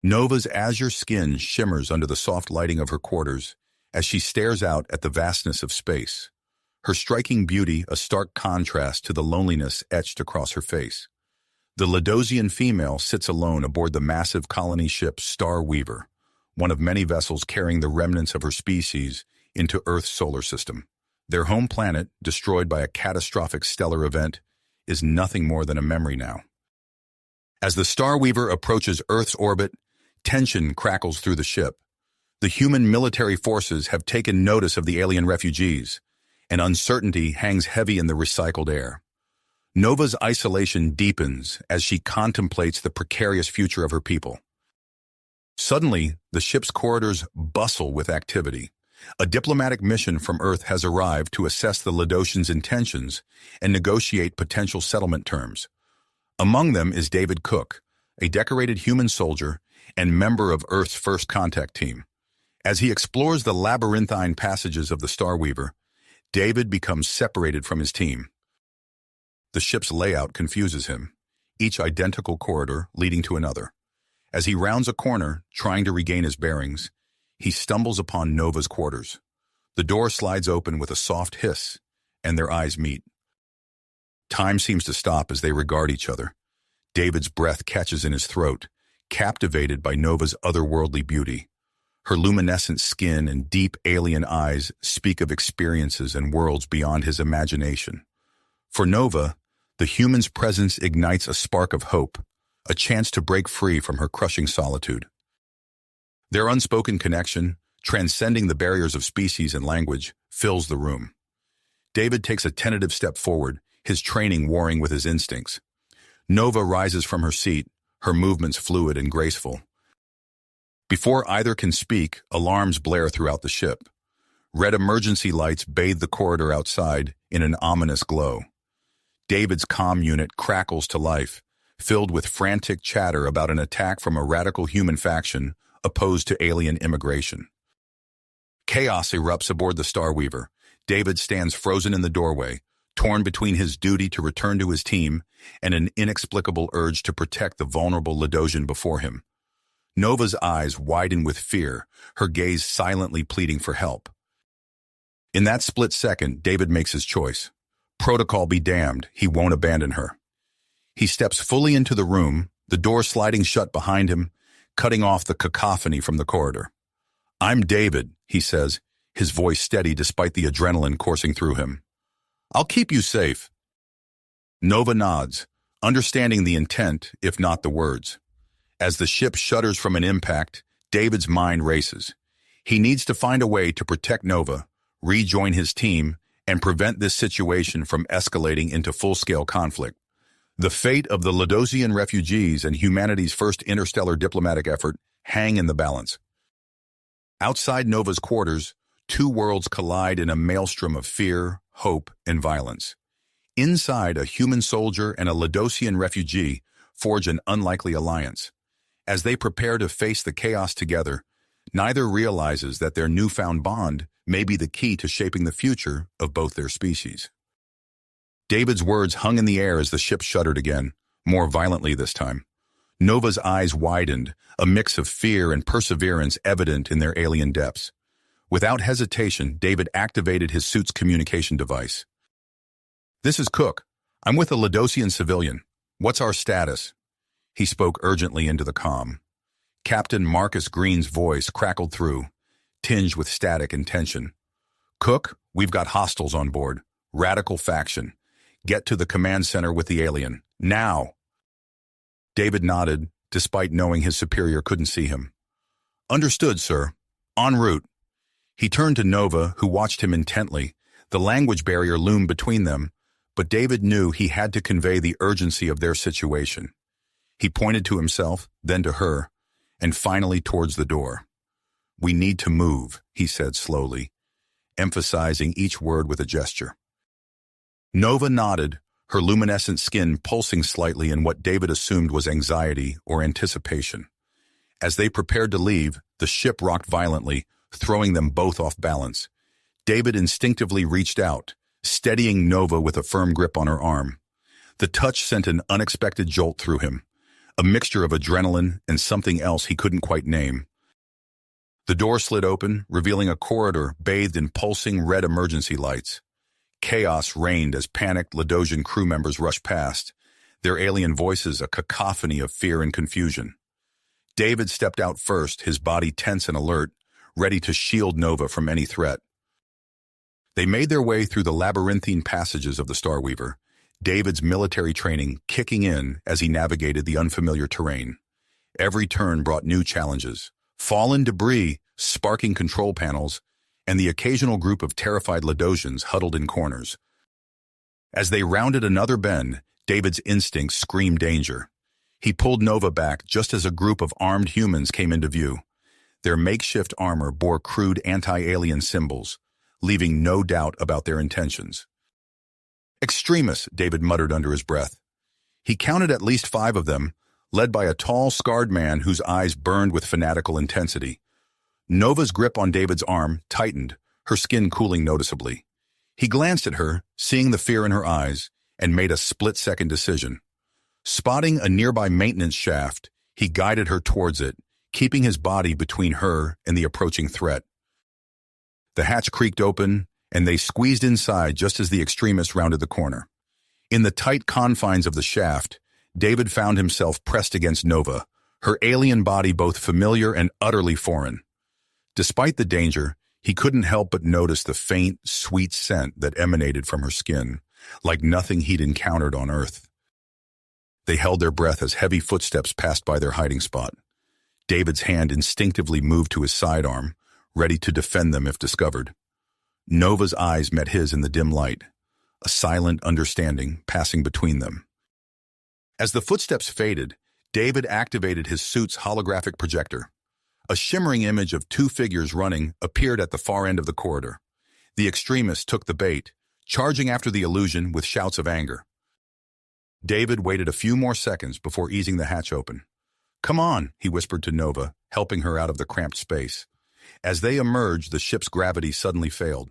Nova's azure skin shimmers under the soft lighting of her quarters as she stares out at the vastness of space, her striking beauty a stark contrast to the loneliness etched across her face. The Ladosian female sits alone aboard the massive colony ship Star Weaver, one of many vessels carrying the remnants of her species into Earth's solar system. Their home planet, destroyed by a catastrophic stellar event, is nothing more than a memory now. As the Star Weaver approaches Earth's orbit, tension crackles through the ship. The human military forces have taken notice of the alien refugees, and uncertainty hangs heavy in the recycled air. Nova's isolation deepens as she contemplates the precarious future of her people. Suddenly, the ship's corridors bustle with activity. A diplomatic mission from Earth has arrived to assess the Ladosians' intentions and negotiate potential settlement terms. Among them is David Cook, a decorated human soldier and member of Earth's first contact team. As he explores the labyrinthine passages of the Star Weaver, David becomes separated from his team. The ship's layout confuses him, each identical corridor leading to another. As he rounds a corner, trying to regain his bearings, he stumbles upon Nova's quarters. The door slides open with a soft hiss, and their eyes meet. Time seems to stop as they regard each other. David's breath catches in his throat, captivated by Nova's otherworldly beauty. Her luminescent skin and deep alien eyes speak of experiences and worlds beyond his imagination. For Nova, the human's presence ignites a spark of hope, a chance to break free from her crushing solitude. Their unspoken connection, transcending the barriers of species and language, fills the room. David takes a tentative step forward, his training warring with his instincts. Nova rises from her seat, her movements fluid and graceful. Before either can speak, alarms blare throughout the ship. Red emergency lights bathe the corridor outside in an ominous glow. David's comm unit crackles to life, filled with frantic chatter about an attack from a radical human faction opposed to alien immigration. Chaos erupts aboard the Star Weaver. David stands frozen in the doorway, torn between his duty to return to his team and an inexplicable urge to protect the vulnerable Ladosian before him. Nova's eyes widen with fear, her gaze silently pleading for help. In that split second, David makes his choice. Protocol be damned, he won't abandon her. He steps fully into the room, the door sliding shut behind him, cutting off the cacophony from the corridor. "I'm David," he says, his voice steady despite the adrenaline coursing through him. "I'll keep you safe." Nova nods, understanding the intent, if not the words. As the ship shudders from an impact, David's mind races. He needs to find a way to protect Nova, rejoin his team, and prevent this situation from escalating into full-scale conflict. The fate of the Ladosian refugees and humanity's first interstellar diplomatic effort hang in the balance. Outside Nova's quarters, two worlds collide in a maelstrom of fear, hope, and violence. Inside, a human soldier and a Ladosian refugee forge an unlikely alliance. As they prepare to face the chaos together, neither realizes that their newfound bond may be the key to shaping the future of both their species. David's words hung in the air as the ship shuddered again, more violently this time. Nova's eyes widened, a mix of fear and perseverance evident in their alien depths. Without hesitation, David activated his suit's communication device. "This is Cook. I'm with a Ladosian civilian. What's our status?" He spoke urgently into the comm. Captain Marcus Green's voice crackled through, tinged with static and tension. "Cook, we've got hostiles on board. Radical faction. Get to the command center with the alien. Now!" David nodded, despite knowing his superior couldn't see him. "Understood, sir. En route." He turned to Nova, who watched him intently. The language barrier loomed between them, but David knew he had to convey the urgency of their situation. He pointed to himself, then to her, and finally towards the door. "We need to move," he said slowly, emphasizing each word with a gesture. Nova nodded, her luminescent skin pulsing slightly in what David assumed was anxiety or anticipation. As they prepared to leave, the ship rocked violently, throwing them both off balance. David instinctively reached out, steadying Nova with a firm grip on her arm. The touch sent an unexpected jolt through him. a mixture of adrenaline and something else he couldn't quite name. The door slid open, revealing a corridor bathed in pulsing red emergency lights. Chaos reigned as panicked Ladosian crew members rushed past, their alien voices a cacophony of fear and confusion. David stepped out first, his body tense and alert, ready to shield Nova from any threat. They made their way through the labyrinthine passages of the Starweaver, David's military training kicking in as he navigated the unfamiliar terrain. Every turn brought new challenges, fallen debris, sparking control panels, and the occasional group of terrified Ladosians huddled in corners. As they rounded another bend, David's instincts screamed danger. He pulled Nova back just as a group of armed humans came into view. Their makeshift armor bore crude anti-alien symbols, leaving no doubt about their intentions. "Extremists," David muttered under his breath. He counted at least 5 of them, led by a tall, scarred man whose eyes burned with fanatical intensity. Nova's grip on David's arm tightened, her skin cooling noticeably. He glanced at her, seeing the fear in her eyes, and made a split-second decision. Spotting a nearby maintenance shaft, he guided her towards it, keeping his body between her and the approaching threat. The hatch creaked open, and they squeezed inside just as the extremists rounded the corner. In the tight confines of the shaft, David found himself pressed against Nova, her alien body both familiar and utterly foreign. Despite the danger, he couldn't help but notice the faint, sweet scent that emanated from her skin, like nothing he'd encountered on Earth. They held their breath as heavy footsteps passed by their hiding spot. David's hand instinctively moved to his sidearm, ready to defend them if discovered. Nova's eyes met his in the dim light, a silent understanding passing between them. As the footsteps faded, David activated his suit's holographic projector. A shimmering image of 2 figures running appeared at the far end of the corridor. The extremists took the bait, charging after the illusion with shouts of anger. David waited a few more seconds before easing the hatch open. "Come on," he whispered to Nova, helping her out of the cramped space. As they emerged, the ship's gravity suddenly failed.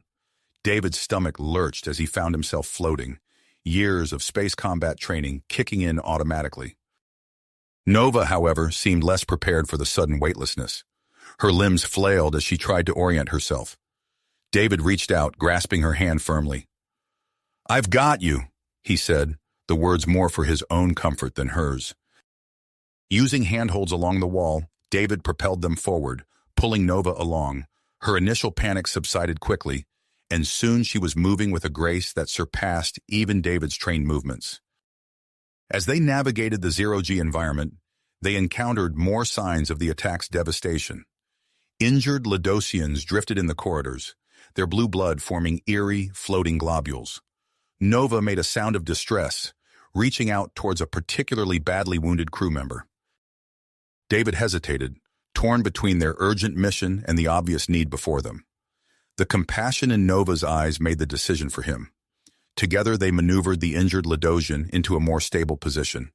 David's stomach lurched as he found himself floating, years of space combat training kicking in automatically. Nova, however, seemed less prepared for the sudden weightlessness. Her limbs flailed as she tried to orient herself. David reached out, grasping her hand firmly. "I've got you," he said, the words more for his own comfort than hers. Using handholds along the wall, David propelled them forward, pulling Nova along. Her initial panic subsided quickly, and soon she was moving with a grace that surpassed even David's trained movements. As they navigated the zero-G environment, they encountered more signs of the attack's devastation. Injured Ladosians drifted in the corridors, their blue blood forming eerie, floating globules. Nova made a sound of distress, reaching out towards a particularly badly wounded crew member. David hesitated, torn between their urgent mission and the obvious need before them. The compassion in Nova's eyes made the decision for him. Together they maneuvered the injured Ladosian into a more stable position,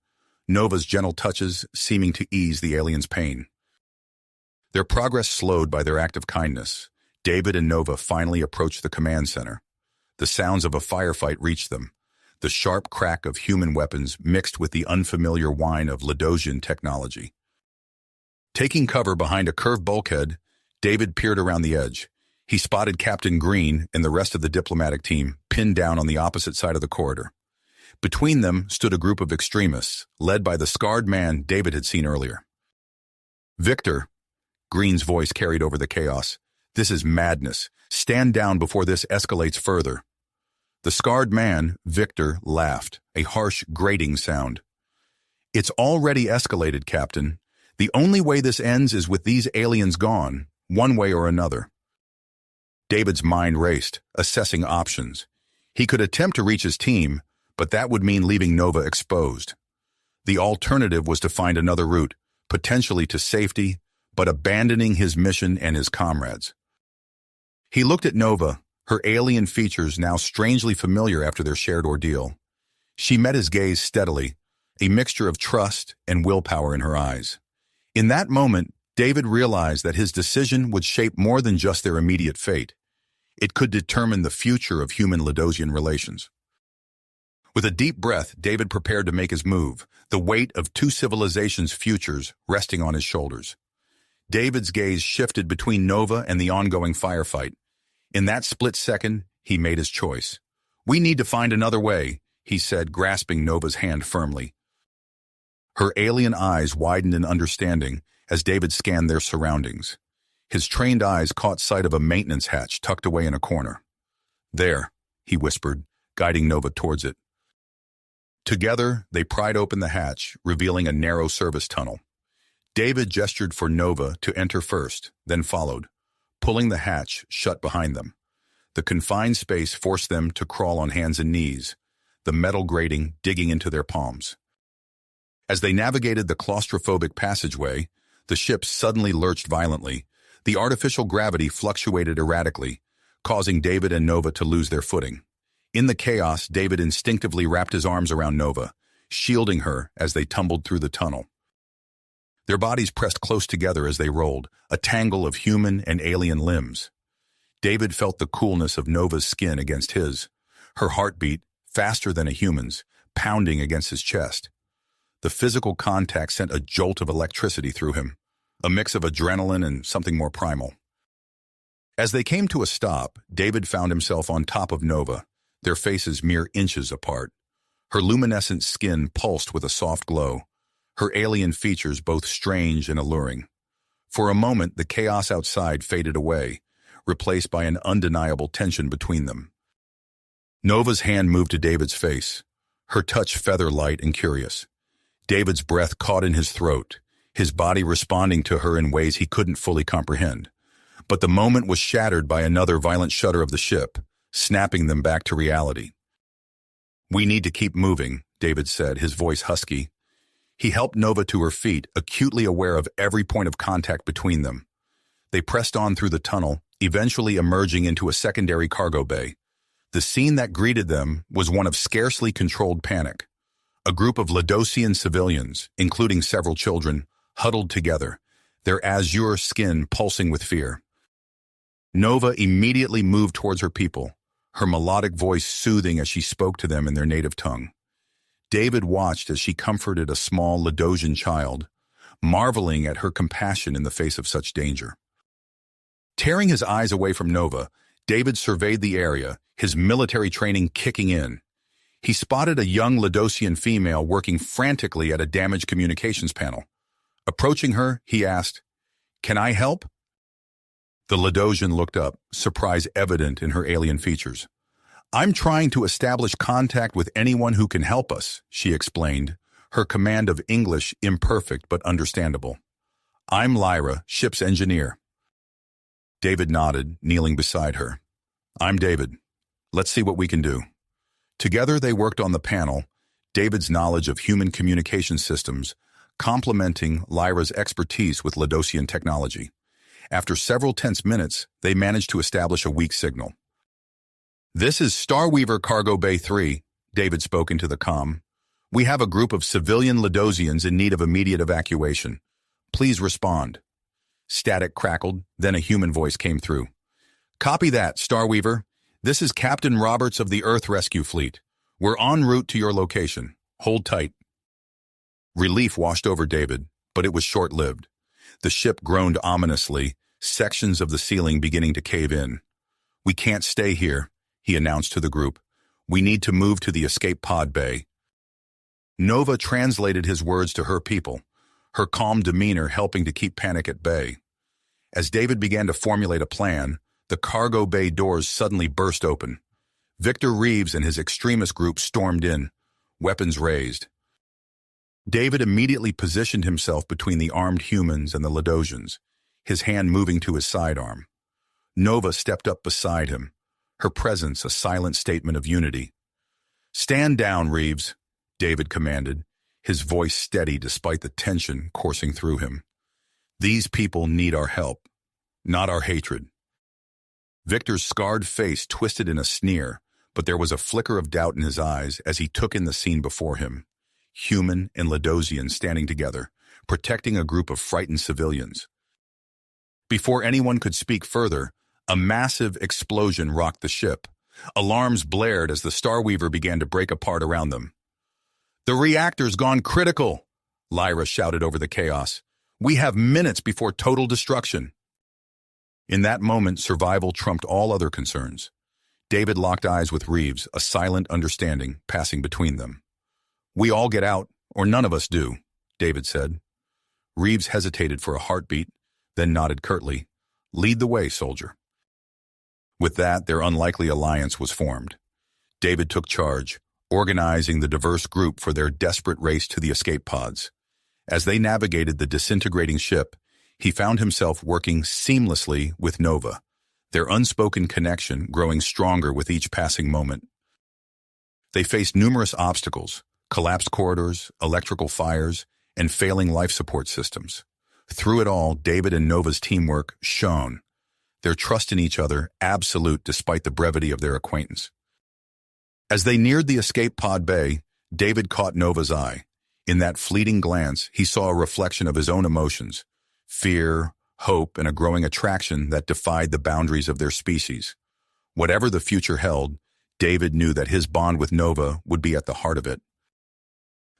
Nova's gentle touches seeming to ease the alien's pain. Their progress slowed by their act of kindness. David and Nova finally approached the command center. The sounds of a firefight reached them, the sharp crack of human weapons mixed with the unfamiliar whine of Ladosian technology. Taking cover behind a curved bulkhead, David peered around the edge. He spotted Captain Green and the rest of the diplomatic team pinned down on the opposite side of the corridor. Between them stood a group of extremists, led by the scarred man David had seen earlier. "Victor," Green's voice carried over the chaos, "this is madness. Stand down before this escalates further." The scarred man, Victor, laughed, a harsh, grating sound. "It's already escalated, Captain. The only way this ends is with these aliens gone, one way or another." David's mind raced, assessing options. He could attempt to reach his team, but that would mean leaving Nova exposed. The alternative was to find another route, potentially to safety, but abandoning his mission and his comrades. He looked at Nova, her alien features now strangely familiar after their shared ordeal. She met his gaze steadily, a mixture of trust and willpower in her eyes. In that moment, David realized that his decision would shape more than just their immediate fate. It could determine the future of human-Ladosian relations. With a deep breath, David prepared to make his move, the weight of two civilizations' futures resting on his shoulders. David's gaze shifted between Nova and the ongoing firefight. In that split second, he made his choice. "We need to find another way," he said, grasping Nova's hand firmly. Her alien eyes widened in understanding as David scanned their surroundings. His trained eyes caught sight of a maintenance hatch tucked away in a corner. "There," he whispered, guiding Nova towards it. Together, they pried open the hatch, revealing a narrow service tunnel. David gestured for Nova to enter first, then followed, pulling the hatch shut behind them. The confined space forced them to crawl on hands and knees, the metal grating digging into their palms. As they navigated the claustrophobic passageway, the ship suddenly lurched violently. The artificial gravity fluctuated erratically, causing David and Nova to lose their footing. In the chaos, David instinctively wrapped his arms around Nova, shielding her as they tumbled through the tunnel. Their bodies pressed close together as they rolled, a tangle of human and alien limbs. David felt the coolness of Nova's skin against his, her heartbeat, faster than a human's, pounding against his chest. The physical contact sent a jolt of electricity through him, a mix of adrenaline and something more primal. As they came to a stop, David found himself on top of Nova, their faces mere inches apart. Her luminescent skin pulsed with a soft glow, her alien features both strange and alluring. For a moment, the chaos outside faded away, replaced by an undeniable tension between them. Nova's hand moved to David's face, her touch feather-light and curious. David's breath caught in his throat, his body responding to her in ways he couldn't fully comprehend. But the moment was shattered by another violent shudder of the ship, snapping them back to reality. "We need to keep moving," David said, his voice husky. He helped Nova to her feet, acutely aware of every point of contact between them. They pressed on through the tunnel, eventually emerging into a secondary cargo bay. The scene that greeted them was one of scarcely controlled panic. A group of Ladosian civilians, including several children, huddled together, their azure skin pulsing with fear. Nova immediately moved towards her people, her melodic voice soothing as she spoke to them in their native tongue. David watched as she comforted a small Ladosian child, marveling at her compassion in the face of such danger. Tearing his eyes away from Nova, David surveyed the area, his military training kicking in. He spotted a young Ladosian female working frantically at a damaged communications panel. Approaching her, he asked, "Can I help?" The Ladosian looked up, surprise evident in her alien features. "I'm trying to establish contact with anyone who can help us," she explained, her command of English imperfect but understandable. "I'm Lyra, ship's engineer." David nodded, kneeling beside her. "I'm David. Let's see what we can do." Together they worked on the panel, David's knowledge of human communication systems, complementing Lyra's expertise with Ladosian technology. After several tense minutes, they managed to establish a weak signal. "This is Starweaver Cargo Bay 3, David spoke into the comm. "We have a group of civilian Ladosians in need of immediate evacuation. Please respond." Static crackled, then a human voice came through. "Copy that, Starweaver. This is Captain Roberts of the Earth Rescue Fleet. We're en route to your location. Hold tight." Relief washed over David, but it was short-lived. The ship groaned ominously, sections of the ceiling beginning to cave in. "We can't stay here," he announced to the group. "We need to move to the escape pod bay." Nova translated his words to her people, her calm demeanor helping to keep panic at bay. As David began to formulate a plan, the cargo bay doors suddenly burst open. Victor Reeves and his extremist group stormed in, weapons raised. David immediately positioned himself between the armed humans and the Ladosians, his hand moving to his sidearm. Nova stepped up beside him, her presence a silent statement of unity. "Stand down, Reeves," David commanded, his voice steady despite the tension coursing through him. "These people need our help, not our hatred." Victor's scarred face twisted in a sneer, but there was a flicker of doubt in his eyes as he took in the scene before him. Human and Ladosian standing together, protecting a group of frightened civilians. Before anyone could speak further, a massive explosion rocked the ship, Alarms blared as the Starweaver began to break apart around them. "The reactor's gone critical," Lyra shouted over the chaos. "We have minutes before total destruction." In that moment, survival trumped all other concerns. David locked eyes with Reeves, a silent understanding passing between them. "We all get out, or none of us do," David said. Reeves hesitated for a heartbeat, then nodded curtly. "Lead the way, soldier." With that, their unlikely alliance was formed. David took charge, organizing the diverse group for their desperate race to the escape pods. As they navigated the disintegrating ship, he found himself working seamlessly with Nova, their unspoken connection growing stronger with each passing moment. They faced numerous obstacles: collapsed corridors, electrical fires, and failing life support systems. Through it all, David and Nova's teamwork shone, their trust in each other absolute despite the brevity of their acquaintance. As they neared the escape pod bay, David caught Nova's eye. In that fleeting glance, he saw a reflection of his own emotions: fear, hope, and a growing attraction that defied the boundaries of their species. Whatever the future held, David knew that his bond with Nova would be at the heart of it.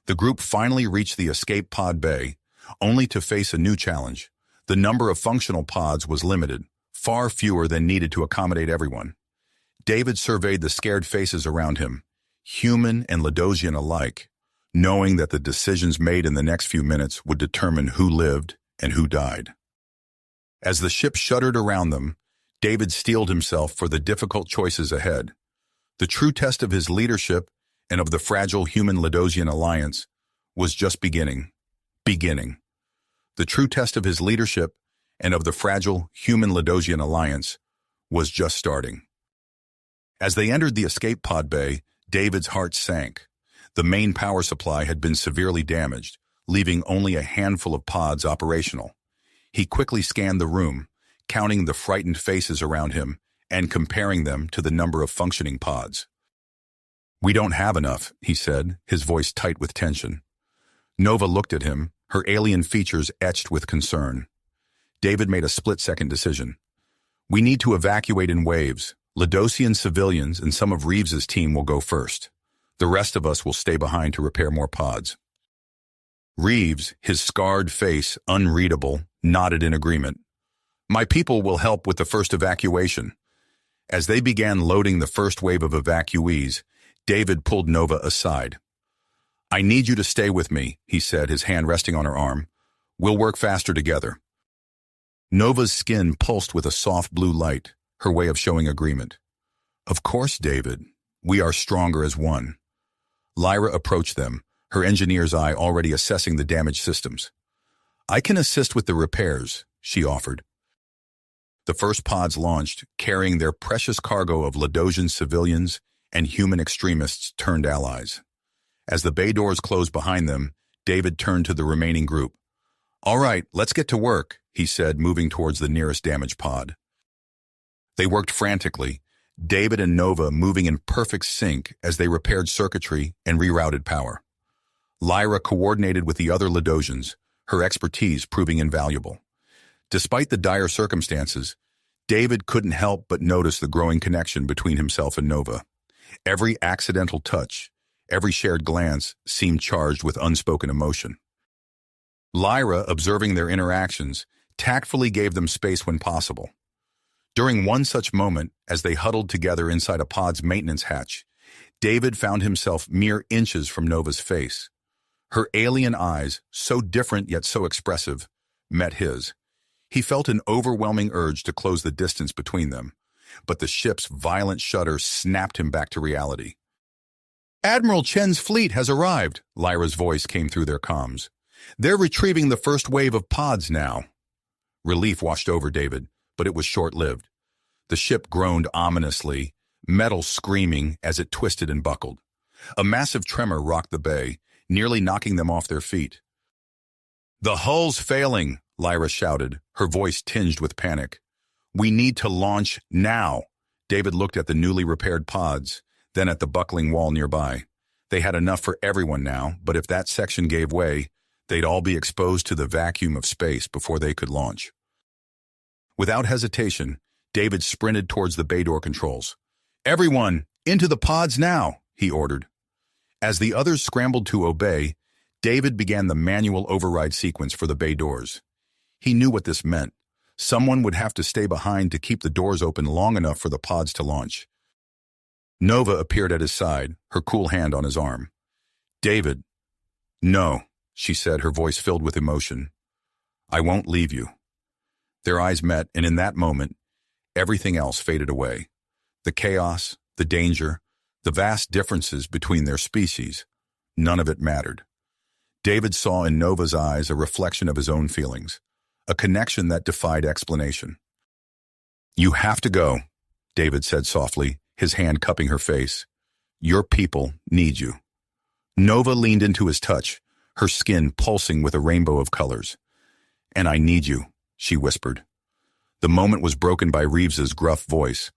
The group finally reached the escape pod bay, only to face a new challenge. The number of functional pods was limited, far fewer than needed to accommodate everyone. David surveyed the scared faces around him, human and Ledosian alike, knowing that the decisions made in the next few minutes would determine who lived and who died. As the ship shuddered around them, David steeled himself for the difficult choices ahead. The true test of his leadership and of the fragile human-Ledosian alliance was just beginning. The true test of his leadership and of the fragile human-Ledosian alliance was just starting. As they entered the escape pod bay, David's heart sank. The main power supply had been severely damaged, leaving only a handful of pods operational. He quickly scanned the room, counting the frightened faces around him and comparing them to the number of functioning pods. "We don't have enough," he said, his voice tight with tension. Nova looked at him, her alien features etched with concern. David made a split-second decision. "We need to evacuate in waves. Ledosian civilians and some of Reeves's team will go first. The rest of us will stay behind to repair more pods." Reeves, his scarred face unreadable, nodded in agreement. "My people will help with the first evacuation." As they began loading the first wave of evacuees, David pulled Nova aside. "I need you to stay with me," he said, his hand resting on her arm. "We'll work faster together." Nova's skin pulsed with a soft blue light, her way of showing agreement. "Of course, David. We are stronger as one." Lyra approached them, her engineer's eye already assessing the damaged systems. "I can assist with the repairs," she offered. The first pods launched, carrying their precious cargo of Ledosian civilians and human extremists turned allies. As the bay doors closed behind them, David turned to the remaining group. "All right, let's get to work," he said, moving towards the nearest damaged pod. They worked frantically, David and Nova moving in perfect sync as they repaired circuitry and rerouted power. Lyra coordinated with the other Ledosians, her expertise proving invaluable. Despite the dire circumstances, David couldn't help but notice the growing connection between himself and Nova. Every accidental touch, every shared glance seemed charged with unspoken emotion. Lyra, observing their interactions, tactfully gave them space when possible. During one such moment, as they huddled together inside a pod's maintenance hatch, David found himself mere inches from Nova's face. Her alien eyes, so different yet so expressive, met his. He felt an overwhelming urge to close the distance between them, but the ship's violent shudder snapped him back to reality. "Admiral Chen's fleet has arrived," Lyra's voice came through their comms. "They're retrieving the first wave of pods now." Relief washed over David, but it was short-lived. The ship groaned ominously, metal screaming as it twisted and buckled. A massive tremor rocked the bay, nearly knocking them off their feet. "The hull's failing," Lyra shouted, her voice tinged with panic. "We need to launch now." David looked at the newly repaired pods, then at the buckling wall nearby. They had enough for everyone now, but if that section gave way, they'd all be exposed to the vacuum of space before they could launch. Without hesitation, David sprinted towards the bay door controls. "Everyone, into the pods now," he ordered. As the others scrambled to obey, David began the manual override sequence for the bay doors. He knew what this meant. Someone would have to stay behind to keep the doors open long enough for the pods to launch. Nova appeared at his side, her cool hand on his arm. "David." "No," she said, her voice filled with emotion. "I won't leave you." Their eyes met, and in that moment, everything else faded away. The chaos, the danger, the vast differences between their species, none of it mattered. David saw in Nova's eyes a reflection of his own feelings, a connection that defied explanation. "You have to go," David said softly, his hand cupping her face. "Your people need you." Nova leaned into his touch, her skin pulsing with a rainbow of colors. "And I need you," she whispered. The moment was broken by Reeves's gruff voice.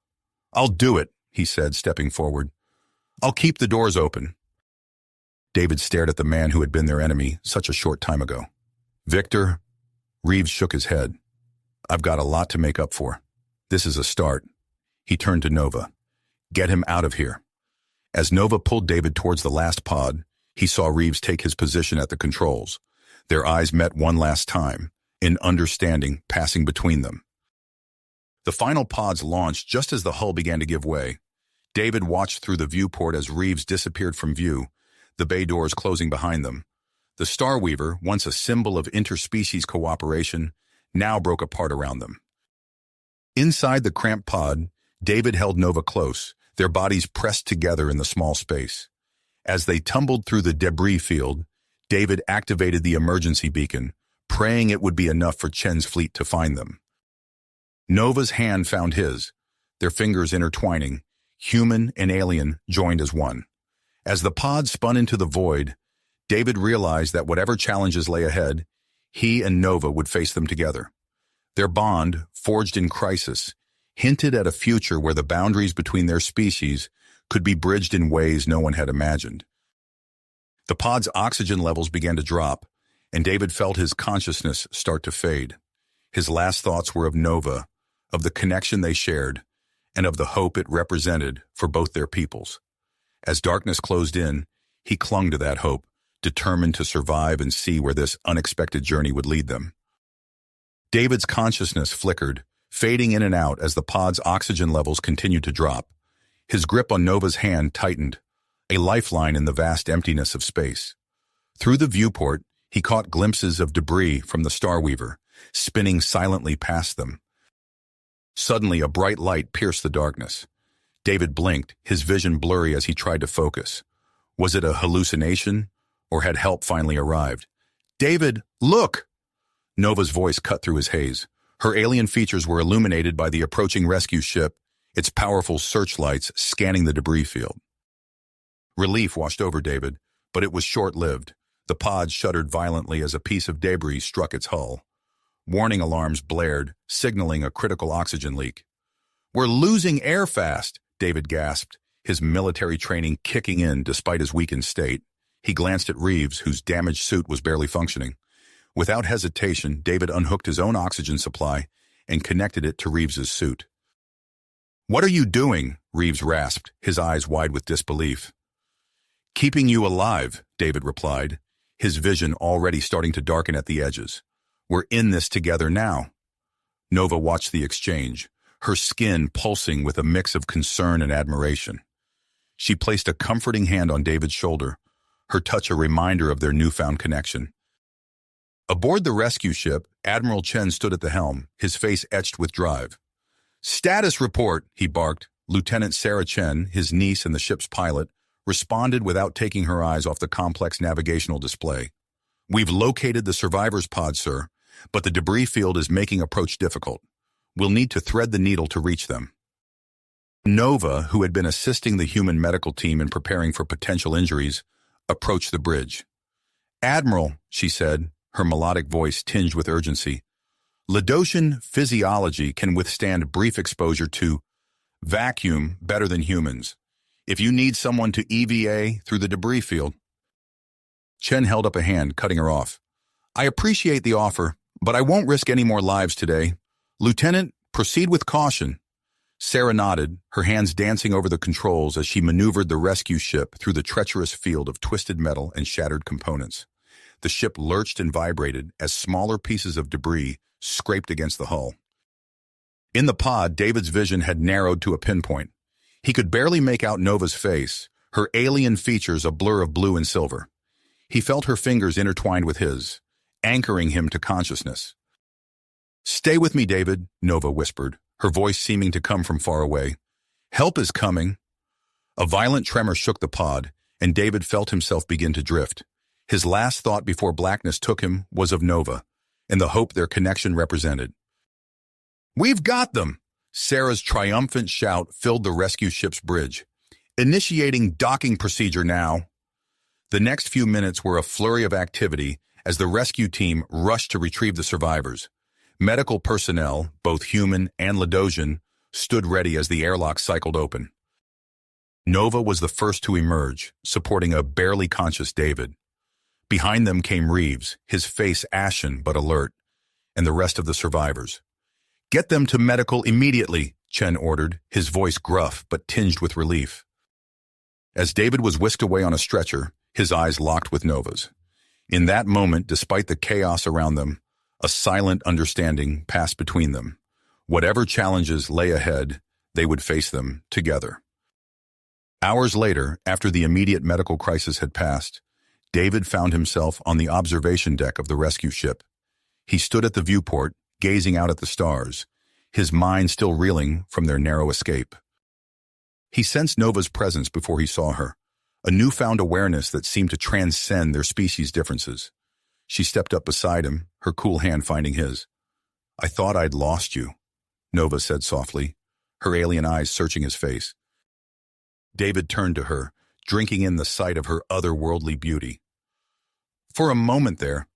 "I'll do it," he said, stepping forward. "I'll keep the doors open." David stared at the man who had been their enemy such a short time ago. "Victor?" Reeves shook his head. "I've got a lot to make up for. This is a start." He turned to Nova. "Get him out of here." As Nova pulled David towards the last pod, he saw Reeves take his position at the controls. Their eyes met one last time, an understanding passing between them. The final pods launched just as the hull began to give way. David watched through the viewport as Reeves disappeared from view, the bay doors closing behind them. The Starweaver, once a symbol of interspecies cooperation, now broke apart around them. Inside the cramped pod, David held Nova close, their bodies pressed together in the small space. As they tumbled through the debris field, David activated the emergency beacon, praying it would be enough for Chen's fleet to find them. Nova's hand found his, their fingers intertwining, human and alien joined as one. As the pod spun into the void, David realized that whatever challenges lay ahead, he and Nova would face them together. Their bond, forged in crisis, hinted at a future where the boundaries between their species could be bridged in ways no one had imagined. The pod's oxygen levels began to drop, and David felt his consciousness start to fade. His last thoughts were of Nova, of the connection they shared, and of the hope it represented for both their peoples. As darkness closed in, he clung to that hope, determined to survive and see where this unexpected journey would lead them. David's consciousness flickered, fading in and out as the pod's oxygen levels continued to drop. His grip on Nova's hand tightened, a lifeline in the vast emptiness of space. Through the viewport, he caught glimpses of debris from the Starweaver, spinning silently past them. Suddenly, a bright light pierced the darkness. David blinked, his vision blurry as he tried to focus. Was it a hallucination, or had help finally arrived? "David, look!" Nova's voice cut through his haze. Her alien features were illuminated by the approaching rescue ship, its powerful searchlights scanning the debris field. Relief washed over David, but it was short-lived. The pod shuddered violently as a piece of debris struck its hull. Warning alarms blared, signaling a critical oxygen leak. "We're losing air fast," David gasped, his military training kicking in despite his weakened state. He glanced at Reeves, whose damaged suit was barely functioning. Without hesitation, David unhooked his own oxygen supply and connected it to Reeves's suit. "What are you doing?" Reeves rasped, his eyes wide with disbelief. "Keeping you alive," David replied, his vision already starting to darken at the edges. "We're in this together now." Nova watched the exchange, her skin pulsing with a mix of concern and admiration. She placed a comforting hand on David's shoulder, her touch a reminder of their newfound connection. Aboard the rescue ship, Admiral Chen stood at the helm, his face etched with drive. "Status report," he barked. Lieutenant Sarah Chen, his niece and the ship's pilot, responded without taking her eyes off the complex navigational display. "We've located the survivors' pod, sir, but the debris field is making approach difficult. We'll need to thread the needle to reach them." Nova, who had been assisting the human medical team in preparing for potential injuries, approached the bridge. "Admiral," she said, her melodic voice tinged with urgency, "Ladosian physiology can withstand brief exposure to vacuum better than humans. If you need someone to EVA through the debris field..." Chen held up a hand, cutting her off. "I appreciate the offer, but I won't risk any more lives today. Lieutenant, proceed with caution." Sarah nodded, her hands dancing over the controls as she maneuvered the rescue ship through the treacherous field of twisted metal and shattered components. The ship lurched and vibrated as smaller pieces of debris scraped against the hull. In the pod, David's vision had narrowed to a pinpoint. He could barely make out Nova's face, her alien features a blur of blue and silver. He felt her fingers intertwined with his, anchoring him to consciousness. "Stay with me, David," Nova whispered, her voice seeming to come from far away. "Help is coming." A violent tremor shook the pod, and David felt himself begin to drift. His last thought before blackness took him was of Nova, and the hope their connection represented. "We've got them!" Sarah's triumphant shout filled the rescue ship's bridge. "Initiating docking procedure now." The next few minutes were a flurry of activity as the rescue team rushed to retrieve the survivors. Medical personnel, both human and Ladosian, stood ready as the airlock cycled open. Nova was the first to emerge, supporting a barely conscious David. Behind them came Reeves, his face ashen but alert, and the rest of the survivors. "Get them to medical immediately," Chen ordered, his voice gruff but tinged with relief. As David was whisked away on a stretcher, his eyes locked with Nova's. In that moment, despite the chaos around them, a silent understanding passed between them. Whatever challenges lay ahead, they would face them together. Hours later, after the immediate medical crisis had passed, David found himself on the observation deck of the rescue ship. He stood at the viewport, gazing out at the stars, his mind still reeling from their narrow escape. He sensed Nova's presence before he saw her, a newfound awareness that seemed to transcend their species' differences. She stepped up beside him, her cool hand finding his. "I thought I'd lost you," Nova said softly, her alien eyes searching his face. David turned to her, drinking in the sight of her otherworldly beauty. "For a moment there,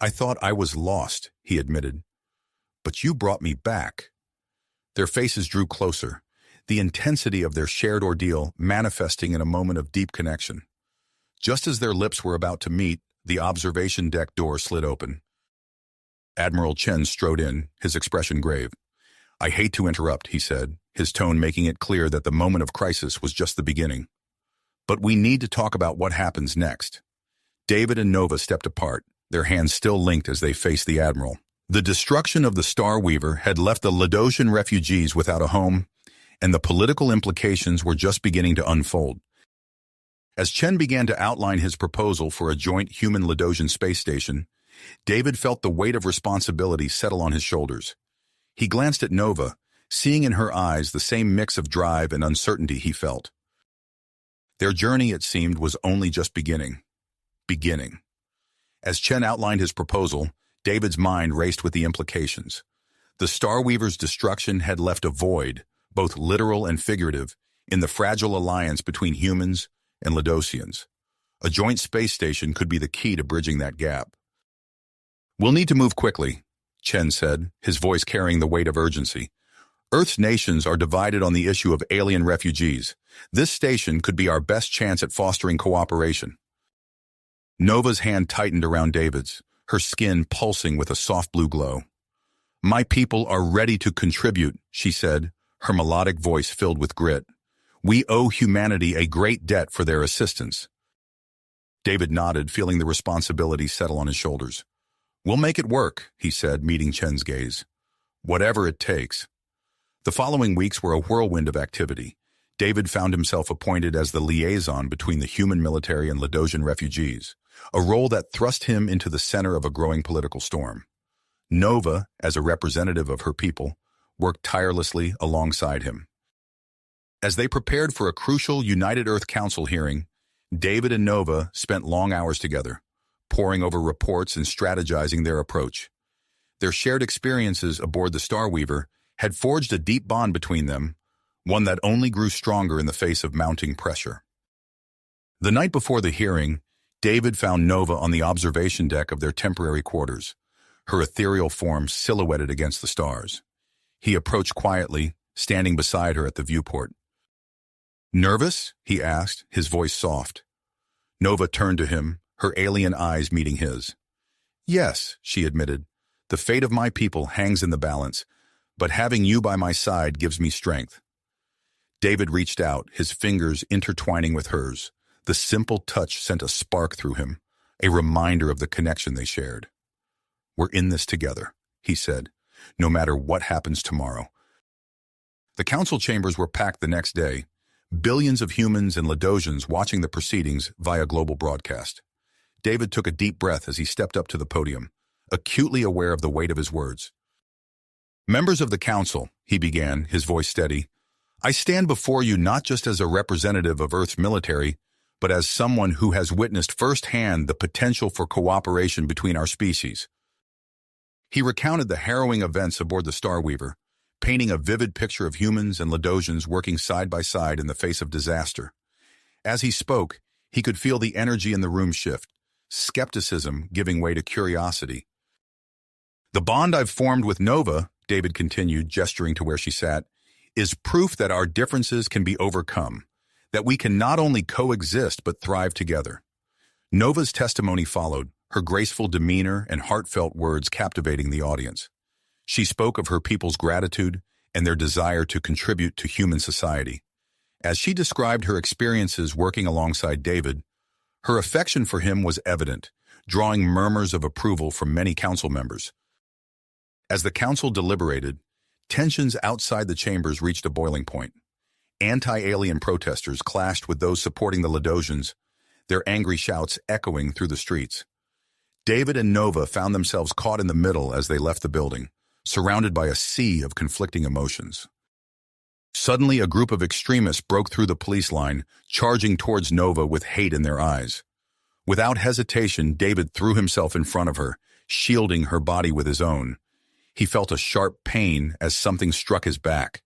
I thought I was lost," he admitted. "But you brought me back." Their faces drew closer, the intensity of their shared ordeal manifesting in a moment of deep connection. Just as their lips were about to meet, the observation deck door slid open. Admiral Chen strode in, his expression grave. "I hate to interrupt," he said, his tone making it clear that the moment of crisis was just the beginning. "But we need to talk about what happens next." David and Nova stepped apart, their hands still linked as they faced the Admiral. The destruction of the Star Weaver had left the Ladosian refugees without a home, and the political implications were just beginning to unfold. As Chen began to outline his proposal for a joint human-Ladosian space station, David felt the weight of responsibility settle on his shoulders. He glanced at Nova, seeing in her eyes the same mix of drive and uncertainty he felt. Their journey, it seemed, was only just beginning. As Chen outlined his proposal, David's mind raced with the implications. The Star Weaver's destruction had left a void, both literal and figurative, in the fragile alliance between humans and Ladosians. A joint space station could be the key to bridging that gap. "We'll need to move quickly," Chen said, his voice carrying the weight of urgency. "Earth's nations are divided on the issue of alien refugees. This station could be our best chance at fostering cooperation." Nova's hand tightened around David's, her skin pulsing with a soft blue glow. "My people are ready to contribute," she said, her melodic voice filled with grit. "We owe humanity a great debt for their assistance." David nodded, feeling the responsibility settle on his shoulders. "We'll make it work," he said, meeting Chen's gaze. "Whatever it takes." The following weeks were a whirlwind of activity. David found himself appointed as the liaison between the human military and Ladosian refugees, a role that thrust him into the center of a growing political storm. Nova, as a representative of her people, worked tirelessly alongside him. As they prepared for a crucial United Earth Council hearing, David and Nova spent long hours together, poring over reports and strategizing their approach. Their shared experiences aboard the Star Weaver had forged a deep bond between them, one that only grew stronger in the face of mounting pressure. The night before the hearing, David found Nova on the observation deck of their temporary quarters, her ethereal form silhouetted against the stars. He approached quietly, standing beside her at the viewport. "Nervous?" he asked, his voice soft. Nova turned to him, her alien eyes meeting his. "Yes," she admitted. "The fate of my people hangs in the balance, but having you by my side gives me strength." David reached out, his fingers intertwining with hers. The simple touch sent a spark through him, a reminder of the connection they shared. "We're in this together," he said, "no matter what happens tomorrow." The council chambers were packed the next day, billions of humans and Ladosians watching the proceedings via global broadcast. David took a deep breath as he stepped up to the podium, acutely aware of the weight of his words. "Members of the council," he began, his voice steady, "I stand before you not just as a representative of Earth's military, but as someone who has witnessed firsthand the potential for cooperation between our species." He recounted the harrowing events aboard the Starweaver, painting a vivid picture of humans and Ladosians working side by side in the face of disaster. As he spoke, he could feel the energy in the room shift, skepticism giving way to curiosity. "The bond I've formed with Nova," David continued, gesturing to where she sat, "is proof that our differences can be overcome, that we can not only coexist but thrive together." Nova's testimony followed, her graceful demeanor and heartfelt words captivating the audience. She spoke of her people's gratitude and their desire to contribute to human society. As she described her experiences working alongside David, her affection for him was evident, drawing murmurs of approval from many council members. As the council deliberated, tensions outside the chambers reached a boiling point. Anti-alien protesters clashed with those supporting the Ladosians, their angry shouts echoing through the streets. David and Nova found themselves caught in the middle as they left the building, surrounded by a sea of conflicting emotions. Suddenly, a group of extremists broke through the police line, charging towards Nova with hate in their eyes. Without hesitation, David threw himself in front of her, shielding her body with his own. He felt a sharp pain as something struck his back,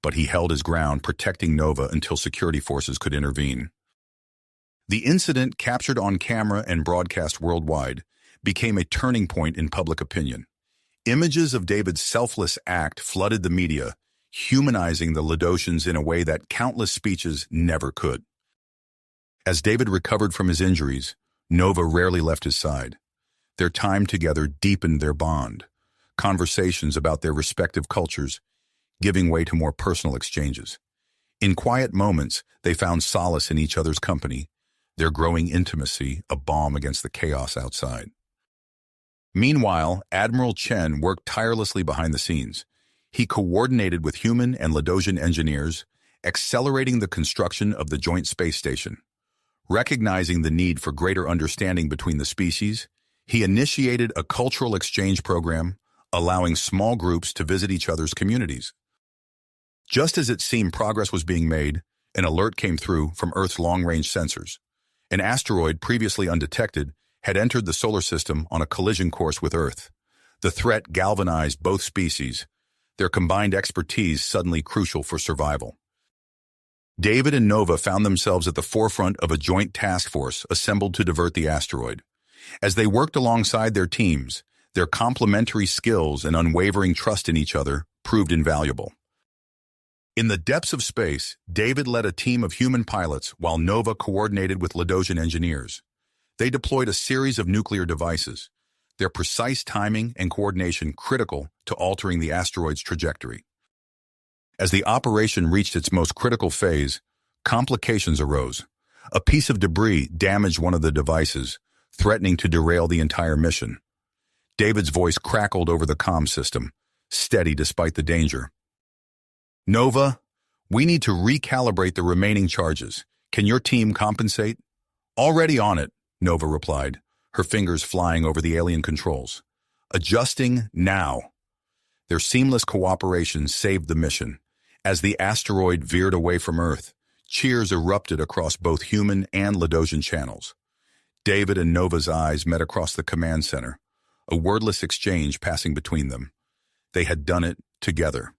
but he held his ground, protecting Nova until security forces could intervene. The incident, captured on camera and broadcast worldwide, became a turning point in public opinion. Images of David's selfless act flooded the media, humanizing the Ladosians in a way that countless speeches never could. As David recovered from his injuries, Nova rarely left his side. Their time together deepened their bond, conversations about their respective cultures, giving way to more personal exchanges. In quiet moments, they found solace in each other's company, their growing intimacy a balm against the chaos outside. Meanwhile, Admiral Chen worked tirelessly behind the scenes. He coordinated with human and Ladosian engineers, accelerating the construction of the joint space station. Recognizing the need for greater understanding between the species, he initiated a cultural exchange program, allowing small groups to visit each other's communities. Just as it seemed progress was being made, an alert came through from Earth's long-range sensors. An asteroid previously undetected had entered the solar system on a collision course with Earth. The threat galvanized both species, their combined expertise suddenly crucial for survival. David and Nova found themselves at the forefront of a joint task force assembled to divert the asteroid. As they worked alongside their teams, their complementary skills and unwavering trust in each other proved invaluable. In the depths of space, David led a team of human pilots while Nova coordinated with Ladosian engineers. They deployed a series of nuclear devices, their precise timing and coordination critical to altering the asteroid's trajectory. As the operation reached its most critical phase, complications arose. A piece of debris damaged one of the devices, threatening to derail the entire mission. David's voice crackled over the comm system, steady despite the danger. "Nova, we need to recalibrate the remaining charges. Can your team compensate?" "Already on it," Nova replied, her fingers flying over the alien controls. "Adjusting now." Their seamless cooperation saved the mission. As the asteroid veered away from Earth, cheers erupted across both human and Ladosian channels. David and Nova's eyes met across the command center, a wordless exchange passing between them. They had done it together.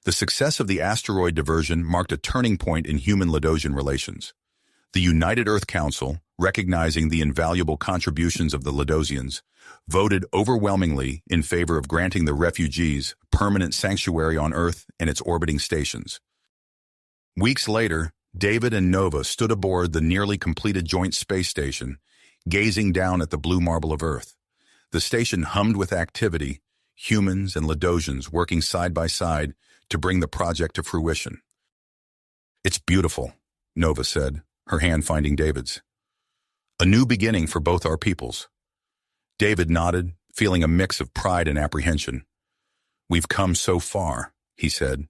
The success of the asteroid diversion marked a turning point in human-Ladosian relations. The United Earth Council, recognizing the invaluable contributions of the Ladosians, voted overwhelmingly in favor of granting the refugees permanent sanctuary on Earth and its orbiting stations. Weeks later, David and Nova stood aboard the nearly completed joint space station, gazing down at the blue marble of Earth. The station hummed with activity, humans and Ladosians working side by side to bring the project to fruition. "It's beautiful," Nova said, her hand finding David's. "A new beginning for both our peoples." David nodded, feeling a mix of pride and apprehension. "We've come so far," he said,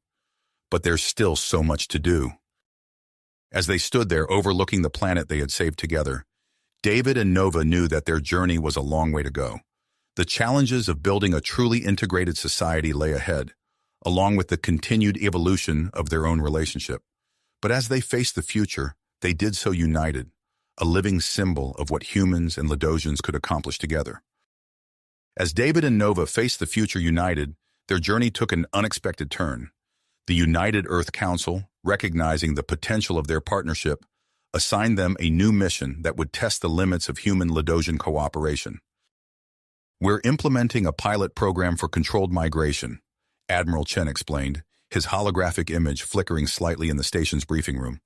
"but there's still so much to do." As they stood there overlooking the planet they had saved together, David and Nova knew that their journey was a long way to go. The challenges of building a truly integrated society lay ahead, along with the continued evolution of their own relationship. But as they faced the future, they did so united, a living symbol of what humans and Ladosians could accomplish together. As David and Nova faced the future united, their journey took an unexpected turn. The United Earth Council, recognizing the potential of their partnership, assigned them a new mission that would test the limits of human-Ladosian cooperation. "We're implementing a pilot program for controlled migration," Admiral Chen explained, his holographic image flickering slightly in the station's briefing room.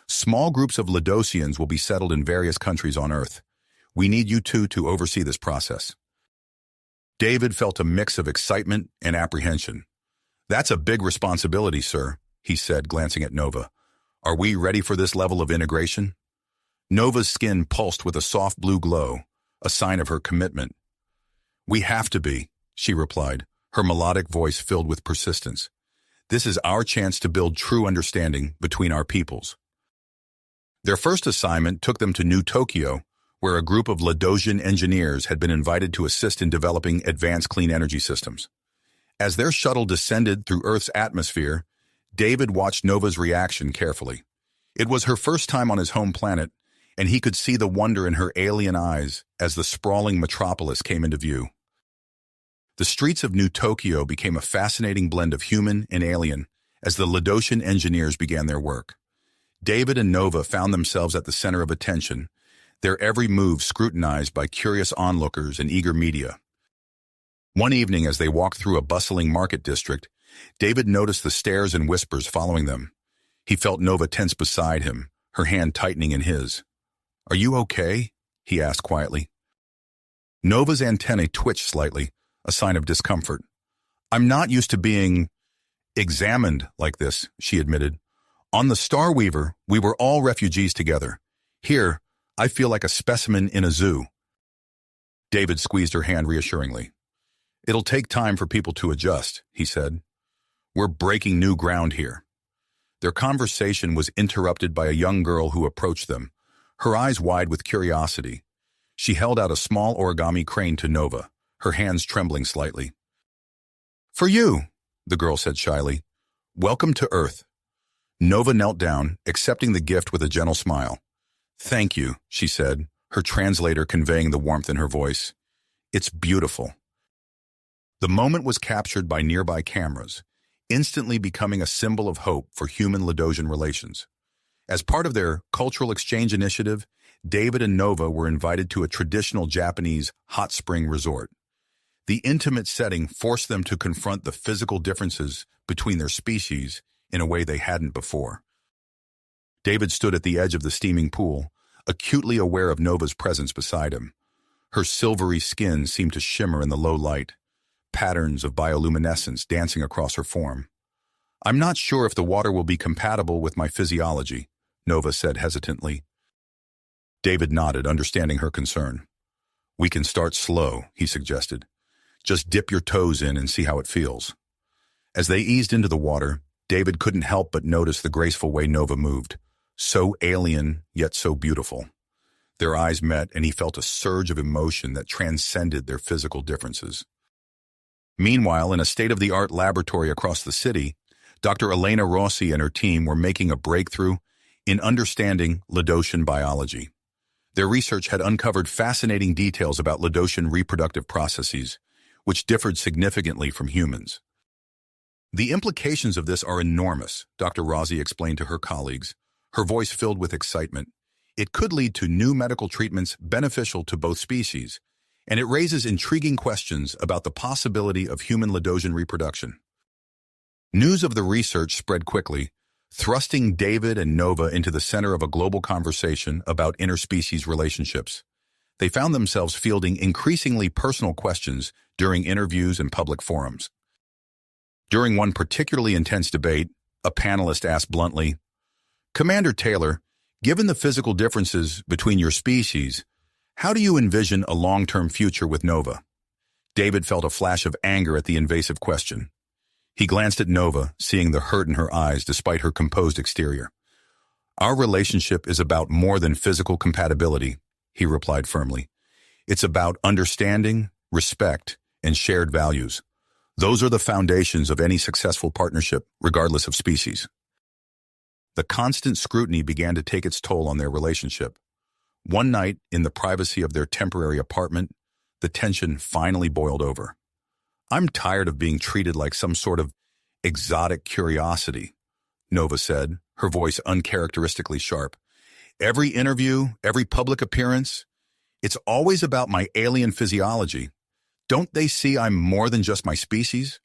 "Small groups of Ladosians will be settled in various countries on Earth. We need you two to oversee this process." David felt a mix of excitement and apprehension. "That's a big responsibility, sir," he said, glancing at Nova. "Are we ready for this level of integration?" Nova's skin pulsed with a soft blue glow, a sign of her commitment. "We have to be," she replied, her melodic voice filled with persistence. "This is our chance to build true understanding between our peoples." Their first assignment took them to New Tokyo, where a group of Ladosian engineers had been invited to assist in developing advanced clean energy systems. As their shuttle descended through Earth's atmosphere, David watched Nova's reaction carefully. It was her first time on his home planet, and he could see the wonder in her alien eyes as the sprawling metropolis came into view. The streets of New Tokyo became a fascinating blend of human and alien as the Ladosian engineers began their work. David and Nova found themselves at the center of attention, their every move scrutinized by curious onlookers and eager media. One evening, as they walked through a bustling market district, David noticed the stares and whispers following them. He felt Nova tense beside him, her hand tightening in his. "Are you okay?" he asked quietly. Nova's antennae twitched slightly, a sign of discomfort. "I'm not used to being examined like this," she admitted. "On the Star Weaver, we were all refugees together. Here, I feel like a specimen in a zoo." David squeezed her hand reassuringly. "It'll take time for people to adjust," he said. "We're breaking new ground here." Their conversation was interrupted by a young girl who approached them, her eyes wide with curiosity. She held out a small origami crane to Nova, her hands trembling slightly. "For you," the girl said shyly. "Welcome to Earth." Nova knelt down, accepting the gift with a gentle smile. "Thank you," she said, her translator conveying the warmth in her voice. "It's beautiful." The moment was captured by nearby cameras, instantly becoming a symbol of hope for human-Ladosian relations. As part of their cultural exchange initiative, David and Nova were invited to a traditional Japanese hot spring resort. The intimate setting forced them to confront the physical differences between their species in a way they hadn't before. David stood at the edge of the steaming pool, acutely aware of Nova's presence beside him. Her silvery skin seemed to shimmer in the low light, patterns of bioluminescence dancing across her form. "I'm not sure if the water will be compatible with my physiology," Nova said hesitantly. David nodded, understanding her concern. "We can start slow," he suggested. "Just dip your toes in and see how it feels." As they eased into the water, David couldn't help but notice the graceful way Nova moved, so alien yet so beautiful. Their eyes met, and he felt a surge of emotion that transcended their physical differences. Meanwhile, in a state-of-the-art laboratory across the city, Dr. Elena Rossi and her team were making a breakthrough in understanding Ladosian biology. Their research had uncovered fascinating details about Ladosian reproductive processes, which differed significantly from humans. "The implications of this are enormous," Dr. Rossi explained to her colleagues, her voice filled with excitement. "It could lead to new medical treatments beneficial to both species, and it raises intriguing questions about the possibility of human-Ladosian reproduction." News of the research spread quickly, thrusting David and Nova into the center of a global conversation about interspecies relationships. They found themselves fielding increasingly personal questions during interviews and public forums. During one particularly intense debate, a panelist asked bluntly, "Commander Taylor, given the physical differences between your species, how do you envision a long-term future with Nova?" David felt a flash of anger at the invasive question. He glanced at Nova, seeing the hurt in her eyes despite her composed exterior. "Our relationship is about more than physical compatibility," he replied firmly. "It's about understanding, respect, and shared values. Those are the foundations of any successful partnership, regardless of species." The constant scrutiny began to take its toll on their relationship. One night, in the privacy of their temporary apartment, the tension finally boiled over. "I'm tired of being treated like some sort of exotic curiosity," Nova said, her voice uncharacteristically sharp. "Every interview, every public appearance, it's always about my alien physiology. Don't they see I'm more than just my species?"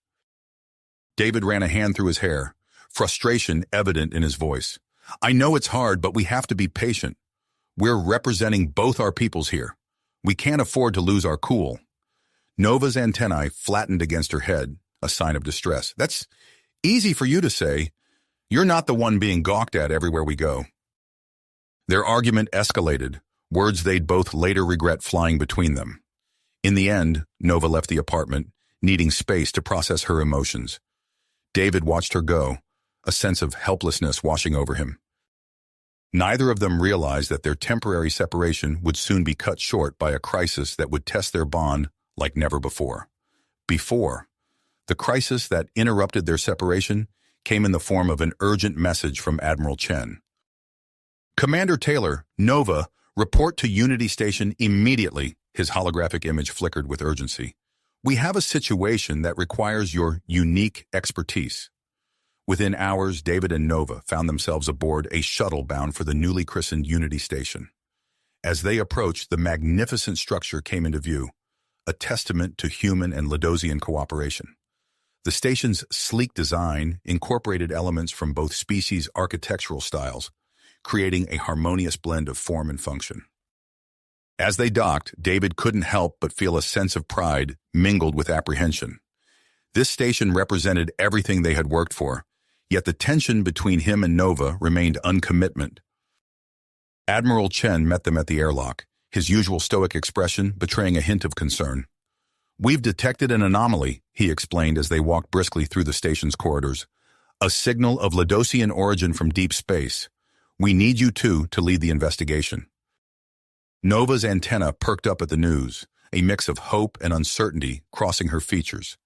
David ran a hand through his hair, frustration evident in his voice. "I know it's hard, but we have to be patient. We're representing both our peoples here. We can't afford to lose our cool." Nova's antennae flattened against her head, a sign of distress. "That's easy for you to say. You're not the one being gawked at everywhere we go." Their argument escalated, words they'd both later regret flying between them. In the end, Nova left the apartment, needing space to process her emotions. David watched her go, a sense of helplessness washing over him. Neither of them realized that their temporary separation would soon be cut short by a crisis that would test their bond like never before. The crisis that interrupted their separation came in the form of an urgent message from Admiral Chen. "Commander Taylor, Nova, report to Unity Station immediately." His holographic image flickered with urgency. "We have a situation that requires your unique expertise." Within hours, David and Nova found themselves aboard a shuttle bound for the newly christened Unity Station. As they approached, the magnificent structure came into view, a testament to human and Ladosian cooperation. The station's sleek design incorporated elements from both species' architectural styles, creating a harmonious blend of form and function. As they docked, David couldn't help but feel a sense of pride mingled with apprehension. This station represented everything they had worked for, yet the tension between him and Nova remained uncommitment. Admiral Chen met them at the airlock, his usual stoic expression betraying a hint of concern. "We've detected an anomaly," he explained as they walked briskly through the station's corridors. "A signal of Ladosian origin from deep space. We need you two to lead the investigation." Nova's antenna perked up at the news, a mix of hope and uncertainty crossing her features.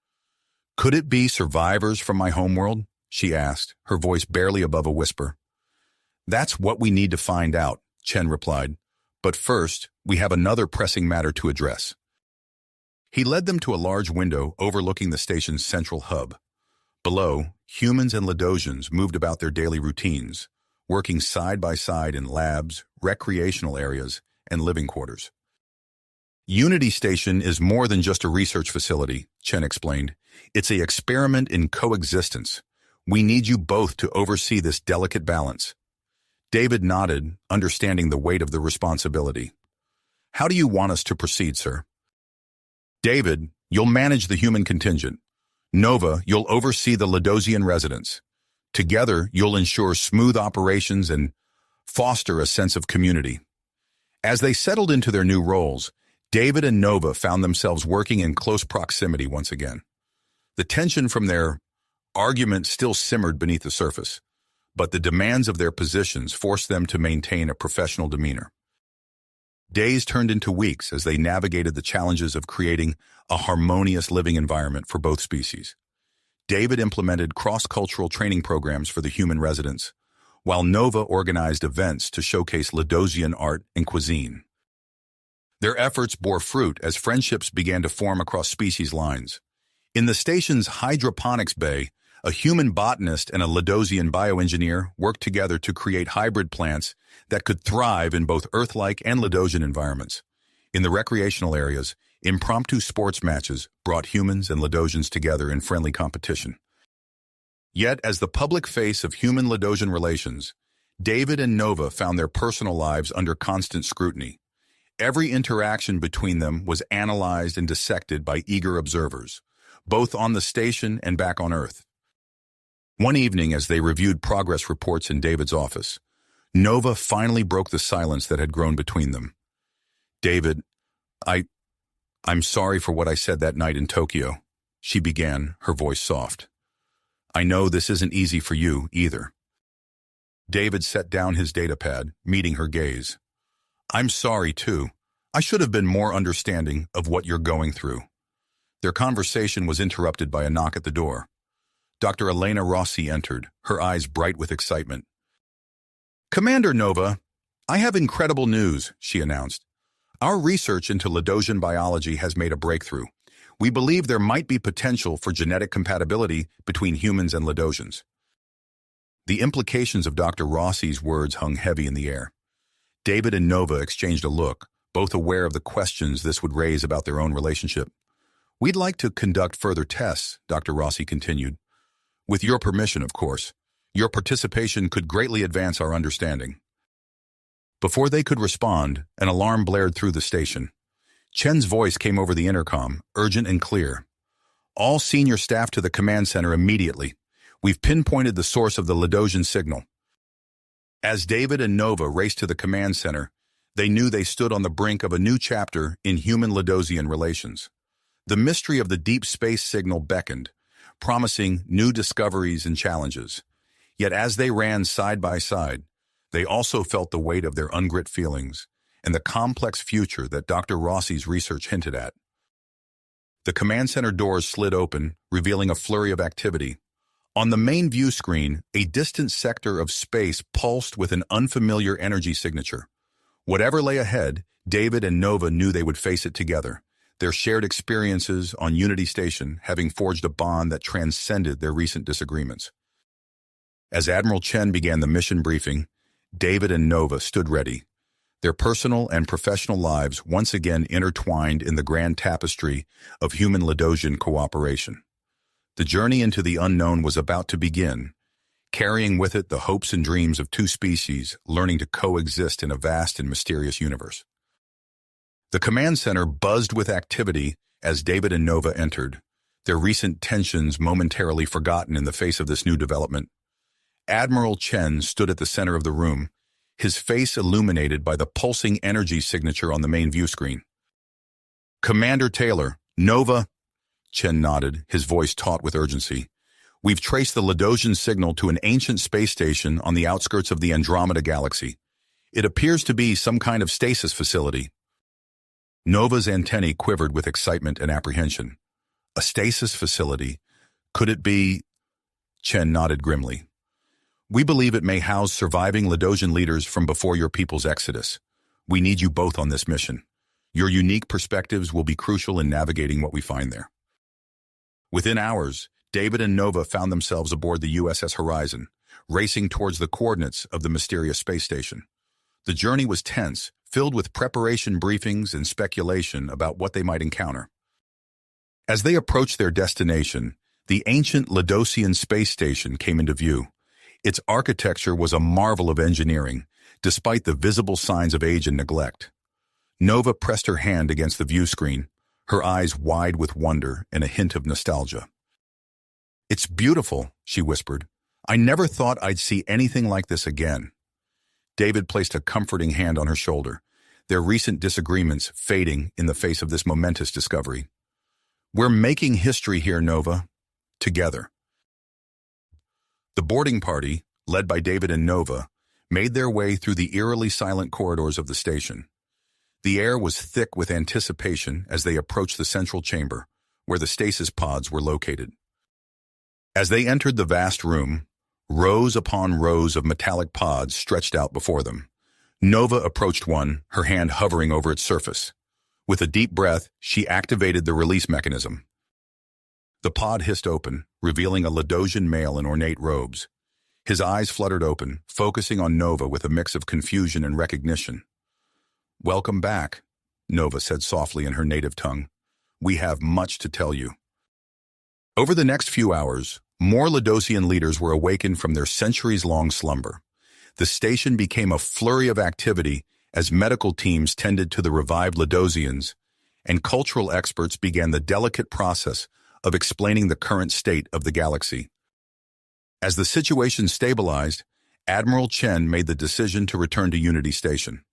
"Could it be survivors from my homeworld?" she asked, her voice barely above a whisper. "That's what we need to find out," Chen replied. "But first, we have another pressing matter to address." He led them to a large window overlooking the station's central hub. Below, humans and Ladosians moved about their daily routines, working side by side in labs, recreational areas, and living quarters. "Unity Station is more than just a research facility," Chen explained. "It's an experiment in coexistence. We need you both to oversee this delicate balance." David nodded, understanding the weight of the responsibility. "How do you want us to proceed, sir?" "David, you'll manage the human contingent. Nova, you'll oversee the Ladosian residents. Together, you'll ensure smooth operations and foster a sense of community." As they settled into their new roles, David and Nova found themselves working in close proximity once again. The tension from their argument still simmered beneath the surface, but the demands of their positions forced them to maintain a professional demeanor. Days turned into weeks as they navigated the challenges of creating a harmonious living environment for both species. David implemented cross-cultural training programs for the human residents, while Nova organized events to showcase Ladosian art and cuisine. Their efforts bore fruit as friendships began to form across species lines. In the station's hydroponics bay, a human botanist and a Ladosian bioengineer worked together to create hybrid plants that could thrive in both Earth-like and Ladosian environments. In the recreational areas, impromptu sports matches brought humans and Ladosians together in friendly competition. Yet, as the public face of human-Ladosian relations, David and Nova found their personal lives under constant scrutiny. Every interaction between them was analyzed and dissected by eager observers, both on the station and back on Earth. One evening, as they reviewed progress reports in David's office, Nova finally broke the silence that had grown between them. "David, I'm sorry for what I said that night in Tokyo," she began, her voice soft. "I know this isn't easy for you, either." David set down his datapad, meeting her gaze. "I'm sorry, too. I should have been more understanding of what you're going through." Their conversation was interrupted by a knock at the door. Dr. Elena Rossi entered, her eyes bright with excitement. "Commander Nova, I have incredible news," she announced. "Our research into Ladosian biology has made a breakthrough. We believe there might be potential for genetic compatibility between humans and Ladosians." The implications of Dr. Rossi's words hung heavy in the air. David and Nova exchanged a look, both aware of the questions this would raise about their own relationship. "We'd like to conduct further tests," Dr. Rossi continued. "With your permission, of course. Your participation could greatly advance our understanding." Before they could respond, an alarm blared through the station. Chen's voice came over the intercom, urgent and clear. "All senior staff to the command center immediately. We've pinpointed the source of the Ladosian signal." As David and Nova raced to the command center, they knew they stood on the brink of a new chapter in human-Ladosian relations. The mystery of the deep space signal beckoned, promising new discoveries and challenges. Yet as they ran side by side, they also felt the weight of their ungrit feelings and the complex future that Dr. Rossi's research hinted at. The command center doors slid open, revealing a flurry of activity. On the main view screen, a distant sector of space pulsed with an unfamiliar energy signature. Whatever lay ahead, David and Nova knew they would face it together, their shared experiences on Unity Station having forged a bond that transcended their recent disagreements. As Admiral Chen began the mission briefing, David and Nova stood ready, their personal and professional lives once again intertwined in the grand tapestry of human-Ladosian cooperation. The journey into the unknown was about to begin, carrying with it the hopes and dreams of two species learning to coexist in a vast and mysterious universe. The command center buzzed with activity as David and Nova entered, their recent tensions momentarily forgotten in the face of this new development. Admiral Chen stood at the center of the room, his face illuminated by the pulsing energy signature on the main view screen. "Commander Taylor, Nova," Chen nodded, his voice taut with urgency. "We've traced the Ladosian signal to an ancient space station on the outskirts of the Andromeda galaxy. It appears to be some kind of stasis facility." Nova's antennae quivered with excitement and apprehension. "A stasis facility? Could it be?" Chen nodded grimly. "We believe it may house surviving Ladosian leaders from before your people's exodus. We need you both on this mission. Your unique perspectives will be crucial in navigating what we find there." Within hours, David and Nova found themselves aboard the USS Horizon, racing towards the coordinates of the mysterious space station. The journey was tense, filled with preparation briefings and speculation about what they might encounter. As they approached their destination, the ancient Ladosian space station came into view. Its architecture was a marvel of engineering, despite the visible signs of age and neglect. Nova pressed her hand against the view screen, her eyes wide with wonder and a hint of nostalgia. "It's beautiful," she whispered. "I never thought I'd see anything like this again." David placed a comforting hand on her shoulder, their recent disagreements fading in the face of this momentous discovery. "We're making history here, Nova. Together." The boarding party, led by David and Nova, made their way through the eerily silent corridors of the station. The air was thick with anticipation as they approached the central chamber, where the stasis pods were located. As they entered the vast room, rows upon rows of metallic pods stretched out before them. Nova approached one, her hand hovering over its surface. With a deep breath, she activated the release mechanism. The pod hissed open, revealing a Ladosian male in ornate robes. His eyes fluttered open, focusing on Nova with a mix of confusion and recognition. "Welcome back," Nova said softly in her native tongue. "We have much to tell you." Over the next few hours, more Ladosian leaders were awakened from their centuries-long slumber. The station became a flurry of activity as medical teams tended to the revived Ladosians, and cultural experts began the delicate process of explaining the current state of the galaxy. As the situation stabilized, Admiral Chen made the decision to return to Unity Station.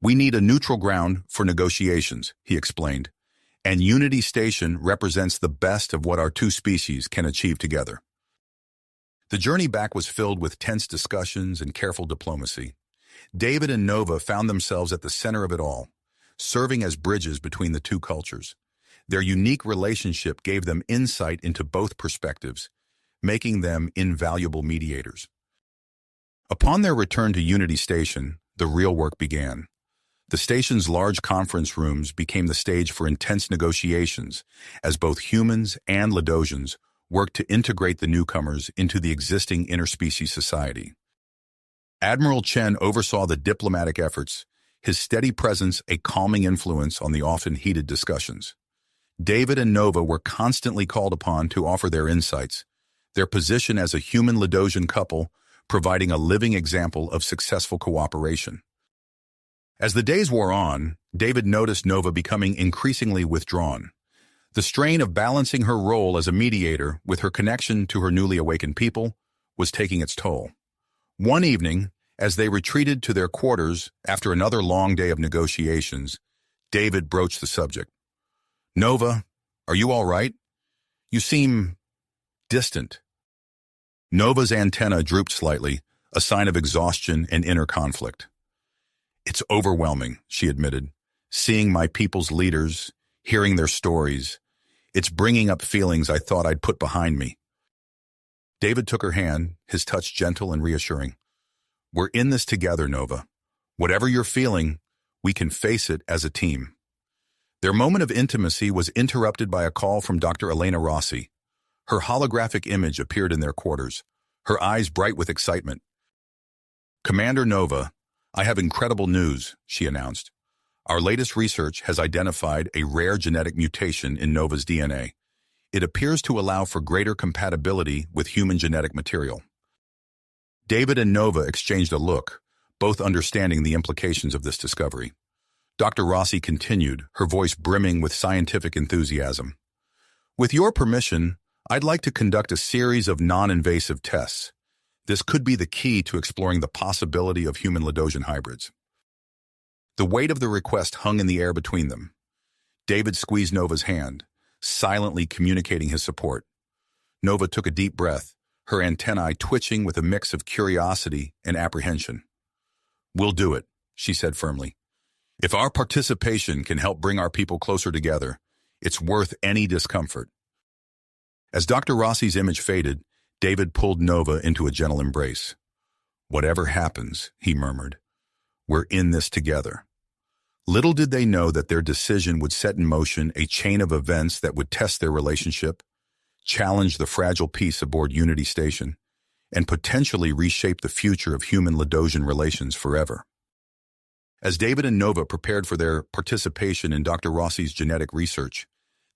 "We need a neutral ground for negotiations," he explained, "and Unity Station represents the best of what our two species can achieve together." The journey back was filled with tense discussions and careful diplomacy. David and Nova found themselves at the center of it all, serving as bridges between the two cultures. Their unique relationship gave them insight into both perspectives, making them invaluable mediators. Upon their return to Unity Station, the real work began. The station's large conference rooms became the stage for intense negotiations as both humans and Ladosians worked to integrate the newcomers into the existing interspecies society. Admiral Chen oversaw the diplomatic efforts, his steady presence a calming influence on the often heated discussions. David and Nova were constantly called upon to offer their insights, their position as a human Ladosian couple providing a living example of successful cooperation. As the days wore on, David noticed Nova becoming increasingly withdrawn. The strain of balancing her role as a mediator with her connection to her newly awakened people was taking its toll. One evening, as they retreated to their quarters after another long day of negotiations, David broached the subject. "Nova, are you all right? You seem distant." Nova's antenna drooped slightly, a sign of exhaustion and inner conflict. "It's overwhelming," she admitted. "Seeing my people's leaders, hearing their stories, it's bringing up feelings I thought I'd put behind me." David took her hand, his touch gentle and reassuring. "We're in this together, Nova. Whatever you're feeling, we can face it as a team." Their moment of intimacy was interrupted by a call from Dr. Elena Rossi. Her holographic image appeared in their quarters, her eyes bright with excitement. "Commander Nova, I have incredible news," she announced. "Our latest research has identified a rare genetic mutation in Nova's DNA. It appears to allow for greater compatibility with human genetic material." David and Nova exchanged a look, both understanding the implications of this discovery. Dr. Rossi continued, her voice brimming with scientific enthusiasm. "With your permission, I'd like to conduct a series of non-invasive tests. This could be the key to exploring the possibility of human Ladosian hybrids." The weight of the request hung in the air between them. David squeezed Nova's hand, silently communicating his support. Nova took a deep breath, her antennae twitching with a mix of curiosity and apprehension. "We'll do it," she said firmly. "If our participation can help bring our people closer together, it's worth any discomfort." As Dr. Rossi's image faded, David pulled Nova into a gentle embrace. "Whatever happens," he murmured, "we're in this together." Little did they know that their decision would set in motion a chain of events that would test their relationship, challenge the fragile peace aboard Unity Station, and potentially reshape the future of human Ladosian relations forever. As David and Nova prepared for their participation in Dr. Rossi's genetic research,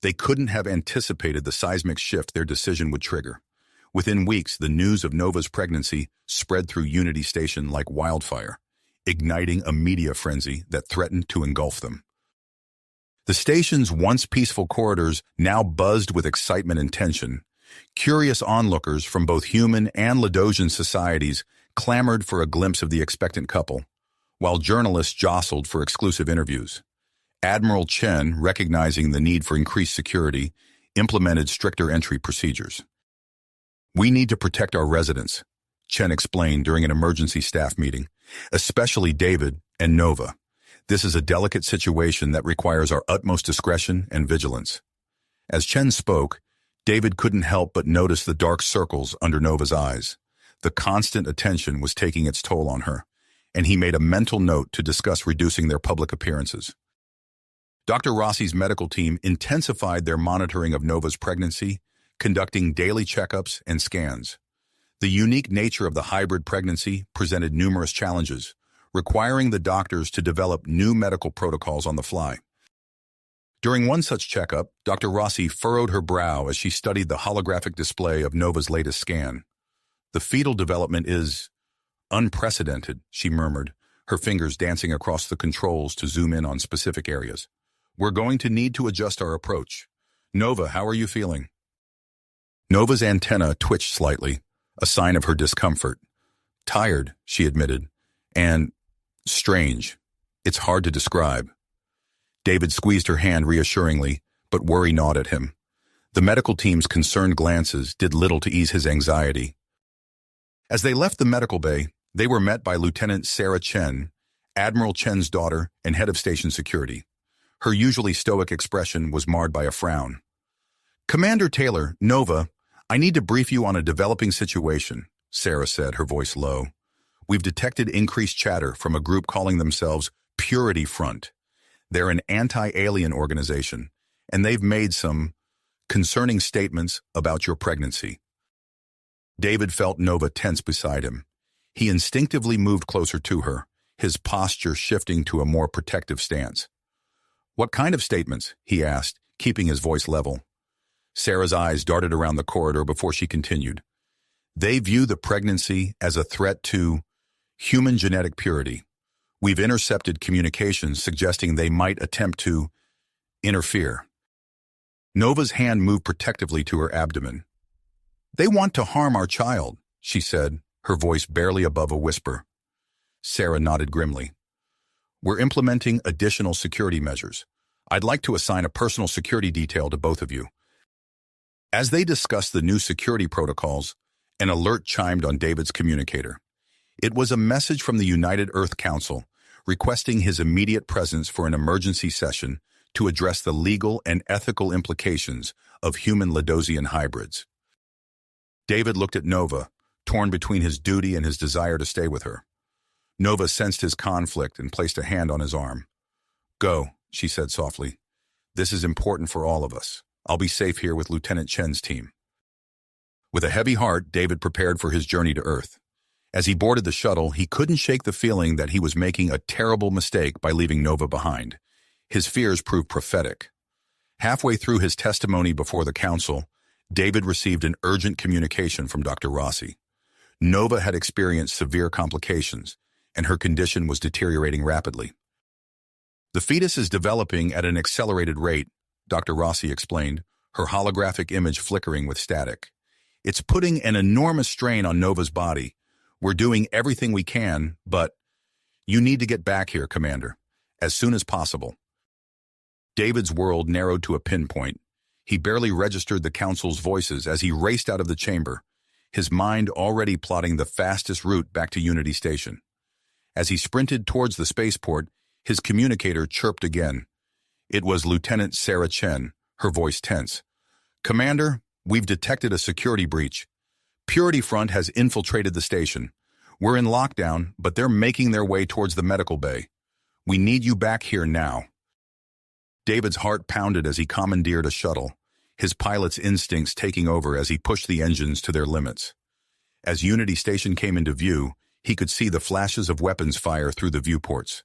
they couldn't have anticipated the seismic shift their decision would trigger. Within weeks, the news of Nova's pregnancy spread through Unity Station like wildfire, igniting a media frenzy that threatened to engulf them. The station's once peaceful corridors now buzzed with excitement and tension. Curious onlookers from both human and Ladosian societies clamored for a glimpse of the expectant couple, while journalists jostled for exclusive interviews. Admiral Chen, recognizing the need for increased security, implemented stricter entry procedures. "We need to protect our residents," Chen explained during an emergency staff meeting, "especially David and Nova. This is a delicate situation that requires our utmost discretion and vigilance." As Chen spoke, David couldn't help but notice the dark circles under Nova's eyes. The constant attention was taking its toll on her, and he made a mental note to discuss reducing their public appearances. Dr. Rossi's medical team intensified their monitoring of Nova's pregnancy, conducting daily checkups and scans. The unique nature of the hybrid pregnancy presented numerous challenges, requiring the doctors to develop new medical protocols on the fly. During one such checkup, Dr. Rossi furrowed her brow as she studied the holographic display of Nova's latest scan. "The fetal development is unprecedented," she murmured, her fingers dancing across the controls to zoom in on specific areas. "We're going to need to adjust our approach. Nova, how are you feeling?" Nova's antenna twitched slightly, a sign of her discomfort. "Tired," she admitted, "and strange. It's hard to describe." David squeezed her hand reassuringly, but worry gnawed at him. The medical team's concerned glances did little to ease his anxiety. As they left the medical bay, they were met by Lieutenant Sarah Chen, Admiral Chen's daughter and head of station security. Her usually stoic expression was marred by a frown. "Commander Taylor, Nova, I need to brief you on a developing situation," Sarah said, her voice low. "We've detected increased chatter from a group calling themselves Purity Front. They're an anti-alien organization, and they've made some concerning statements about your pregnancy." David felt Nova tense beside him. He instinctively moved closer to her, his posture shifting to a more protective stance. "What kind of statements?" he asked, keeping his voice level. Sarah's eyes darted around the corridor before she continued. "They view the pregnancy as a threat to human genetic purity. We've intercepted communications suggesting they might attempt to interfere." Nova's hand moved protectively to her abdomen. "They want to harm our child," she said, her voice barely above a whisper. Sarah nodded grimly. "We're implementing additional security measures. I'd like to assign a personal security detail to both of you." As they discussed the new security protocols, an alert chimed on David's communicator. It was a message from the United Earth Council requesting his immediate presence for an emergency session to address the legal and ethical implications of human Ladosian hybrids. David looked at Nova, torn between his duty and his desire to stay with her. Nova sensed his conflict and placed a hand on his arm. "Go," she said softly. "This is important for all of us. I'll be safe here with Lieutenant Chen's team." With a heavy heart, David prepared for his journey to Earth. As he boarded the shuttle, he couldn't shake the feeling that he was making a terrible mistake by leaving Nova behind. His fears proved prophetic. Halfway through his testimony before the council, David received an urgent communication from Dr. Rossi. Nova had experienced severe complications, and her condition was deteriorating rapidly. "The fetus is developing at an accelerated rate," Dr. Rossi explained, her holographic image flickering with static. "It's putting an enormous strain on Nova's body. We're doing everything we can, but you need to get back here, Commander, as soon as possible." David's world narrowed to a pinpoint. He barely registered the council's voices as he raced out of the chamber, his mind already plotting the fastest route back to Unity Station. As he sprinted towards the spaceport, his communicator chirped again. It was Lieutenant Sarah Chen, her voice tense. "Commander, we've detected a security breach. Purity Front has infiltrated the station. We're in lockdown, but they're making their way towards the medical bay. We need you back here now." David's heart pounded as he commandeered a shuttle, his pilot's instincts taking over as he pushed the engines to their limits. As Unity Station came into view, he could see the flashes of weapons fire through the viewports.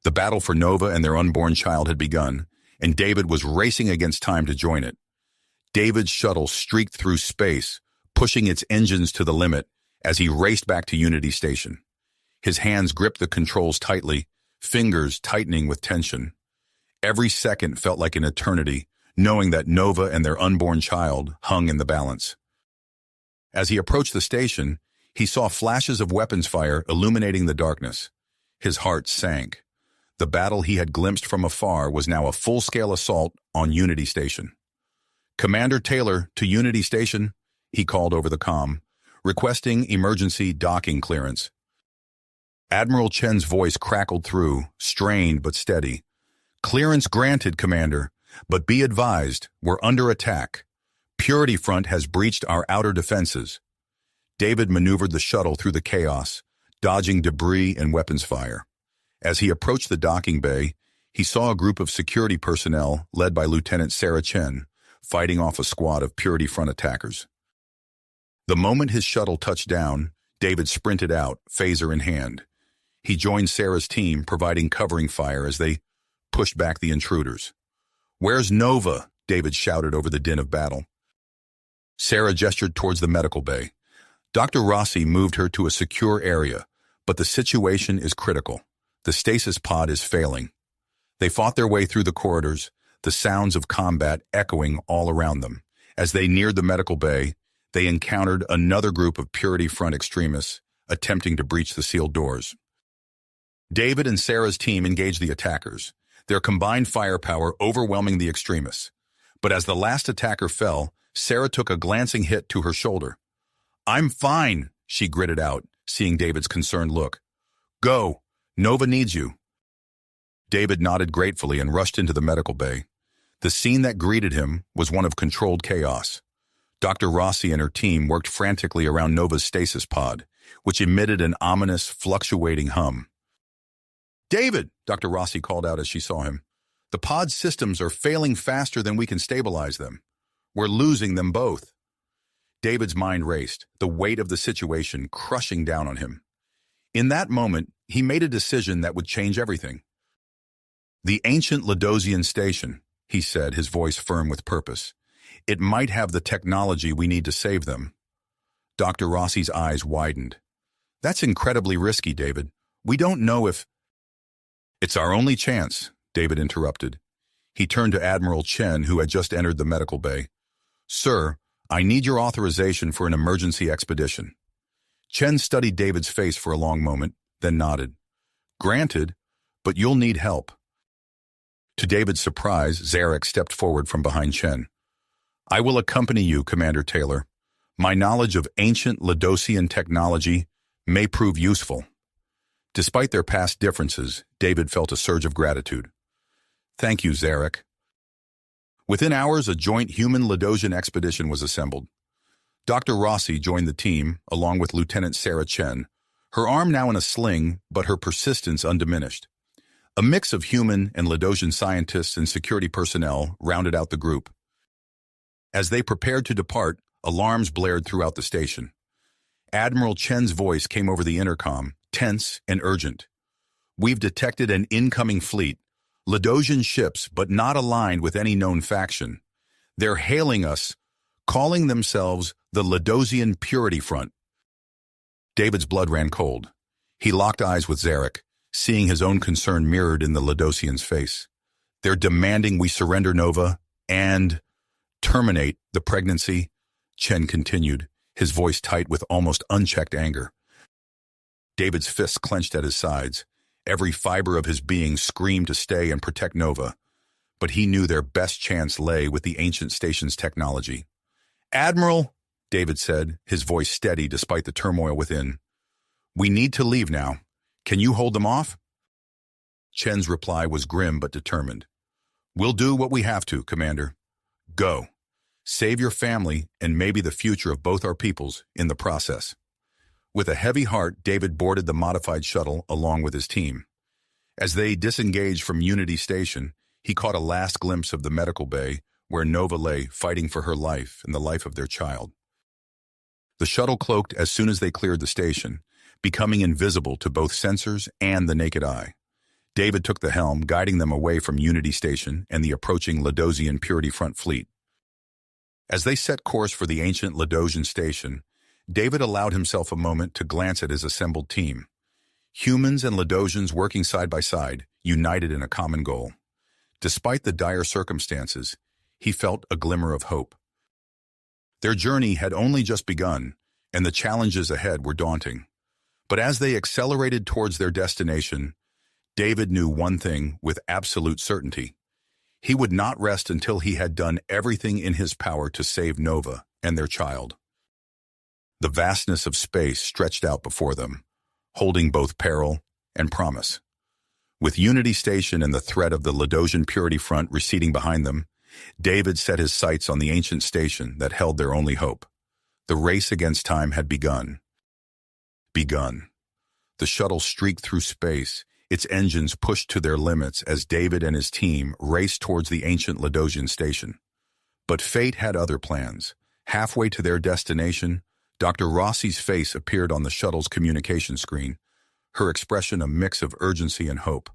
The battle for Nova and their unborn child had begun, and David was racing against time to join it. David's shuttle streaked through space, pushing its engines to the limit as he raced back to Unity Station. His hands gripped the controls tightly, fingers tightening with tension. Every second felt like an eternity, knowing that Nova and their unborn child hung in the balance. As he approached the station, he saw flashes of weapons fire illuminating the darkness. His heart sank. The battle he had glimpsed from afar was now a full-scale assault on Unity Station. "Commander Taylor to Unity Station," he called over the comm, requesting emergency docking clearance. Admiral Chen's voice crackled through, strained but steady. "Clearance granted, Commander, but be advised, we're under attack. Purity Front has breached our outer defenses." David maneuvered the shuttle through the chaos, dodging debris and weapons fire. As he approached the docking bay, he saw a group of security personnel led by Lieutenant Sarah Chen, fighting off a squad of Purity Front attackers. The moment his shuttle touched down, David sprinted out, phaser in hand. He joined Sarah's team, providing covering fire as they pushed back the intruders. "Where's Nova?" David shouted over the din of battle. Sarah gestured towards the medical bay. Dr. Rossi moved her to a secure area, But the situation is critical. The stasis pod is failing. They fought their way through the corridors, the sounds of combat echoing all around them. As they neared the medical bay, they encountered another group of Purity Front extremists attempting to breach the sealed doors. David and Sarah's team engaged the attackers, their combined firepower overwhelming the extremists. But as the last attacker fell, Sarah took a glancing hit to her shoulder. "I'm fine," she gritted out, seeing David's concerned look. "Go. Nova needs you." David nodded gratefully and rushed into the medical bay. The scene that greeted him was one of controlled chaos. Dr. Rossi and her team worked frantically around Nova's stasis pod, which emitted an ominous, fluctuating hum. "David," Dr. Rossi called out as she saw him, "the pod's systems are failing faster than we can stabilize them. We're losing them both." David's mind raced, the weight of the situation crushing down on him. In that moment, he made a decision that would change everything. "The ancient Ladosian station," he said, his voice firm with purpose. "It might have the technology we need to save them." Dr. Rossi's eyes widened. "That's incredibly risky, David. We don't know if—" "It's our only chance," David interrupted. He turned to Admiral Chen, who had just entered the medical bay. "Sir, I need your authorization for an emergency expedition." Chen studied David's face for a long moment, then nodded. "Granted, but you'll need help." To David's surprise, Zarek stepped forward from behind Chen. "I will accompany you, Commander Taylor. My knowledge of ancient Ladosian technology may prove useful." Despite their past differences, David felt a surge of gratitude. "Thank you, Zarek." Within hours, a joint human-Ladosian expedition was assembled. Dr. Rossi joined the team, along with Lieutenant Sarah Chen, her arm now in a sling, but her persistence undiminished. A mix of human and Ladosian scientists and security personnel rounded out the group. As they prepared to depart, alarms blared throughout the station. Admiral Chen's voice came over the intercom, tense and urgent. "We've detected an incoming fleet. Ladosian ships, but not aligned with any known faction. They're hailing us, calling themselves the Ladosian Purity Front." David's blood ran cold. He locked eyes with Zarek, seeing his own concern mirrored in the Ladosian's face. "They're demanding we surrender Nova and terminate the pregnancy," Chen continued, his voice tight with almost unchecked anger. David's fists clenched at his sides. Every fiber of his being screamed to stay and protect Nova, but he knew their best chance lay with the ancient station's technology. "Admiral," David said, his voice steady despite the turmoil within, "we need to leave now. Can you hold them off?" Chen's reply was grim but determined. "We'll do what we have to, Commander. Go. Save your family and maybe the future of both our peoples in the process." With a heavy heart, David boarded the modified shuttle along with his team. As they disengaged from Unity Station, he caught a last glimpse of the medical bay where Nova lay fighting for her life and the life of their child. The shuttle cloaked as soon as they cleared the station, becoming invisible to both sensors and the naked eye. David took the helm, guiding them away from Unity Station and the approaching Ladosian Purity Front fleet. As they set course for the ancient Ladosian station, David allowed himself a moment to glance at his assembled team. Humans and Ladosians working side by side, united in a common goal. Despite the dire circumstances, he felt a glimmer of hope. Their journey had only just begun, and the challenges ahead were daunting. But as they accelerated towards their destination, David knew one thing with absolute certainty. He would not rest until he had done everything in his power to save Nova and their child. The vastness of space stretched out before them, holding both peril and promise. With Unity Station and the threat of the Ladosian Purity Front receding behind them, David set his sights on the ancient station that held their only hope. The race against time had begun. The shuttle streaked through space, its engines pushed to their limits as David and his team raced towards the ancient Ladosian station. But fate had other plans. Halfway to their destination, Dr. Rossi's face appeared on the shuttle's communication screen, her expression a mix of urgency and hope.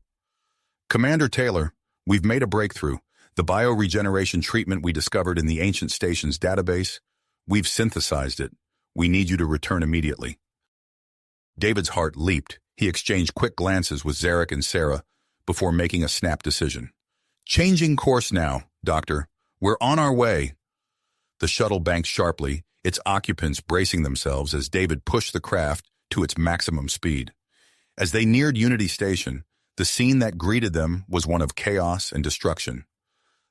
"Commander Taylor, we've made a breakthrough. The bioregeneration treatment we discovered in the ancient station's database, we've synthesized it. We need you to return immediately." David's heart leaped, He exchanged quick glances with Zarek and Sarah before making a snap decision. Changing course now, Doctor. We're on our way. The shuttle banked sharply, its occupants bracing themselves as David pushed the craft to its maximum speed. As they neared Unity Station, the scene that greeted them was one of chaos and destruction.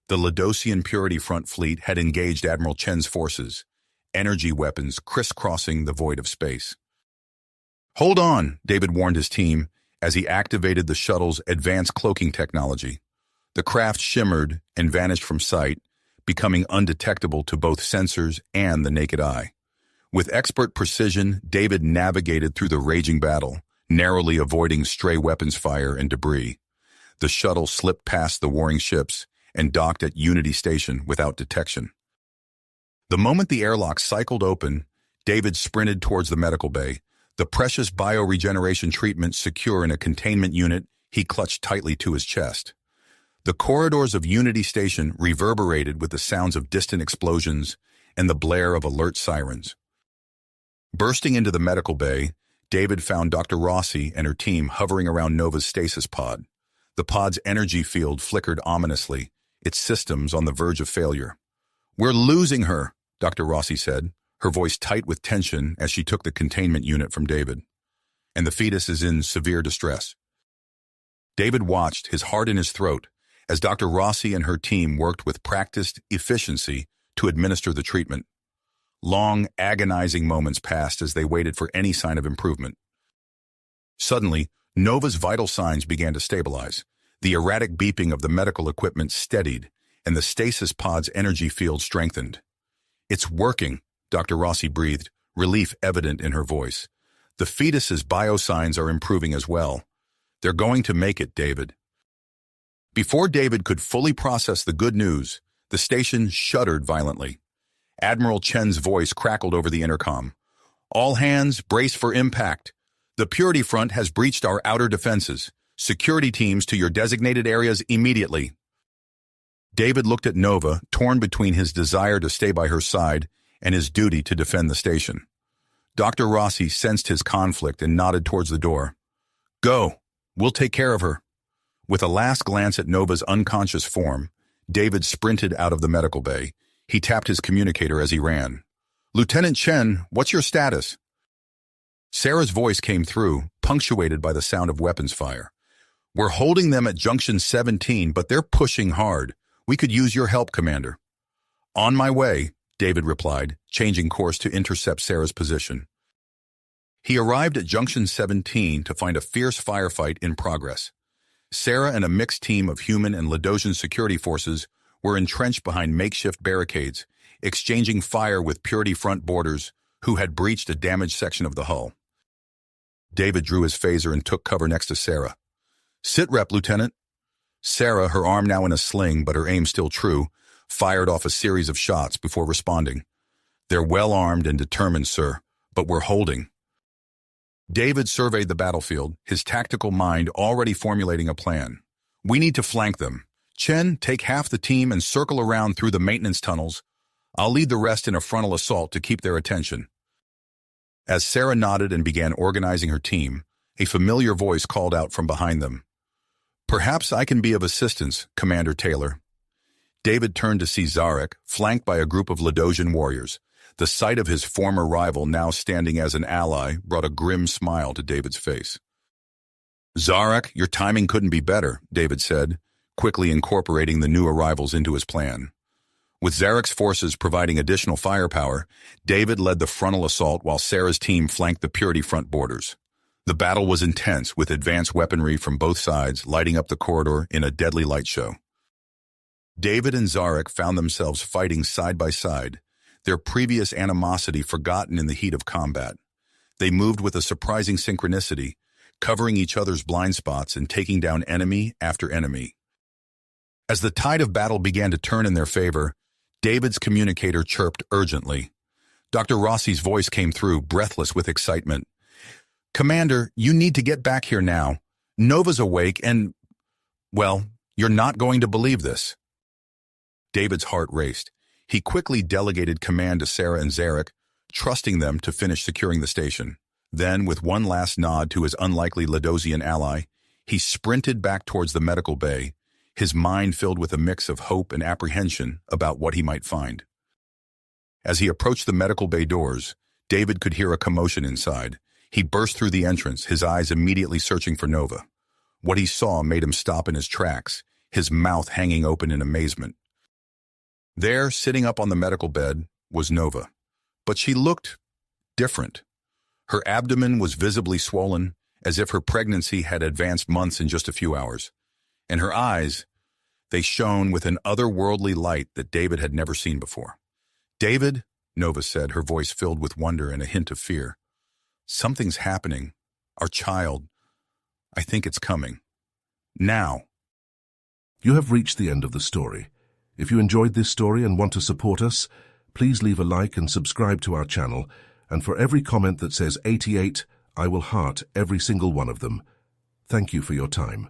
The Ladosian Purity Front fleet had engaged Admiral Chen's forces, energy weapons crisscrossing the void of space. Hold on, David warned his team as he activated the shuttle's advanced cloaking technology. The craft shimmered and vanished from sight, becoming undetectable to both sensors and the naked eye. With expert precision, David navigated through the raging battle, narrowly avoiding stray weapons fire and debris. The shuttle slipped past the warring ships and docked at Unity Station without detection. The moment the airlock cycled open, David sprinted towards the medical bay, the precious bioregeneration treatment secure in a containment unit he clutched tightly to his chest. The corridors of Unity Station reverberated with the sounds of distant explosions and the blare of alert sirens. Bursting into the medical bay, David found Dr. Rossi and her team hovering around Nova's stasis pod. The pod's energy field flickered ominously, its systems on the verge of failure. We're losing her, Dr. Rossi said, her voice tight with tension as she took the containment unit from David. And the fetus is in severe distress. David watched, his heart in his throat, as Dr. Rossi and her team worked with practiced efficiency to administer the treatment. Long, agonizing moments passed as they waited for any sign of improvement. Suddenly, Nova's vital signs began to stabilize. The erratic beeping of the medical equipment steadied, and the stasis pod's energy field strengthened. It's working, Dr. Rossi breathed, relief evident in her voice. The fetus's biosigns are improving as well. They're going to make it, David. Before David could fully process the good news, the station shuddered violently. Admiral Chen's voice crackled over the intercom. All hands, brace for impact. The Purity Front has breached our outer defenses. Security teams to your designated areas immediately. David looked at Nova, torn between his desire to stay by her side and his duty to defend the station. Dr. Rossi sensed his conflict and nodded towards the door. Go. We'll take care of her. With a last glance at Nova's unconscious form, David sprinted out of the medical bay. He tapped his communicator as he ran. Lieutenant Chen, what's your status? Sarah's voice came through, punctuated by the sound of weapons fire. We're holding them at Junction 17, but they're pushing hard. We could use your help, Commander. On my way, David replied, changing course to intercept Sarah's position. He arrived at Junction 17 to find a fierce firefight in progress. Sarah and a mixed team of human and Ladosian security forces were entrenched behind makeshift barricades, exchanging fire with Purity Front boarders who had breached a damaged section of the hull. David drew his phaser and took cover next to Sarah. Sit rep, Lieutenant. Sarah, her arm now in a sling but her aim still true, fired off a series of shots before responding. They're well armed and determined, sir, but we're holding. David surveyed the battlefield, his tactical mind already formulating a plan. We need to flank them. Chen, take half the team and circle around through the maintenance tunnels. I'll lead the rest in a frontal assault to keep their attention. As Sarah nodded and began organizing her team, a familiar voice called out from behind them. Perhaps I can be of assistance, Commander Taylor. David turned to see Zarek, flanked by a group of Ladosian warriors. The sight of his former rival now standing as an ally brought a grim smile to David's face. Zarek, your timing couldn't be better, David said, quickly incorporating the new arrivals into his plan. With Zarek's forces providing additional firepower, David led the frontal assault while Sarah's team flanked the Purity Front borders. The battle was intense, with advanced weaponry from both sides lighting up the corridor in a deadly light show. David and Zarek found themselves fighting side by side, their previous animosity forgotten in the heat of combat. They moved with a surprising synchronicity, covering each other's blind spots and taking down enemy after enemy. As the tide of battle began to turn in their favor, David's communicator chirped urgently. Dr. Rossi's voice came through, breathless with excitement. Commander, you need to get back here now. Nova's awake and, well, you're not going to believe this. David's heart raced. He quickly delegated command to Sarah and Zarek, trusting them to finish securing the station. Then, with one last nod to his unlikely Ladosian ally, he sprinted back towards the medical bay, his mind filled with a mix of hope and apprehension about what he might find. As he approached the medical bay doors, David could hear a commotion inside. He burst through the entrance, his eyes immediately searching for Nova. What he saw made him stop in his tracks, his mouth hanging open in amazement. There, sitting up on the medical bed, was Nova. But she looked different. Her abdomen was visibly swollen, as if her pregnancy had advanced months in just a few hours. And her eyes, they shone with an otherworldly light that David had never seen before. "David," Nova said, her voice filled with wonder and a hint of fear. "Something's happening. Our child. I think it's coming. Now." You have reached the end of the story. If you enjoyed this story and want to support us, please leave a like and subscribe to our channel. And for every comment that says 88, I will heart every single one of them. Thank you for your time.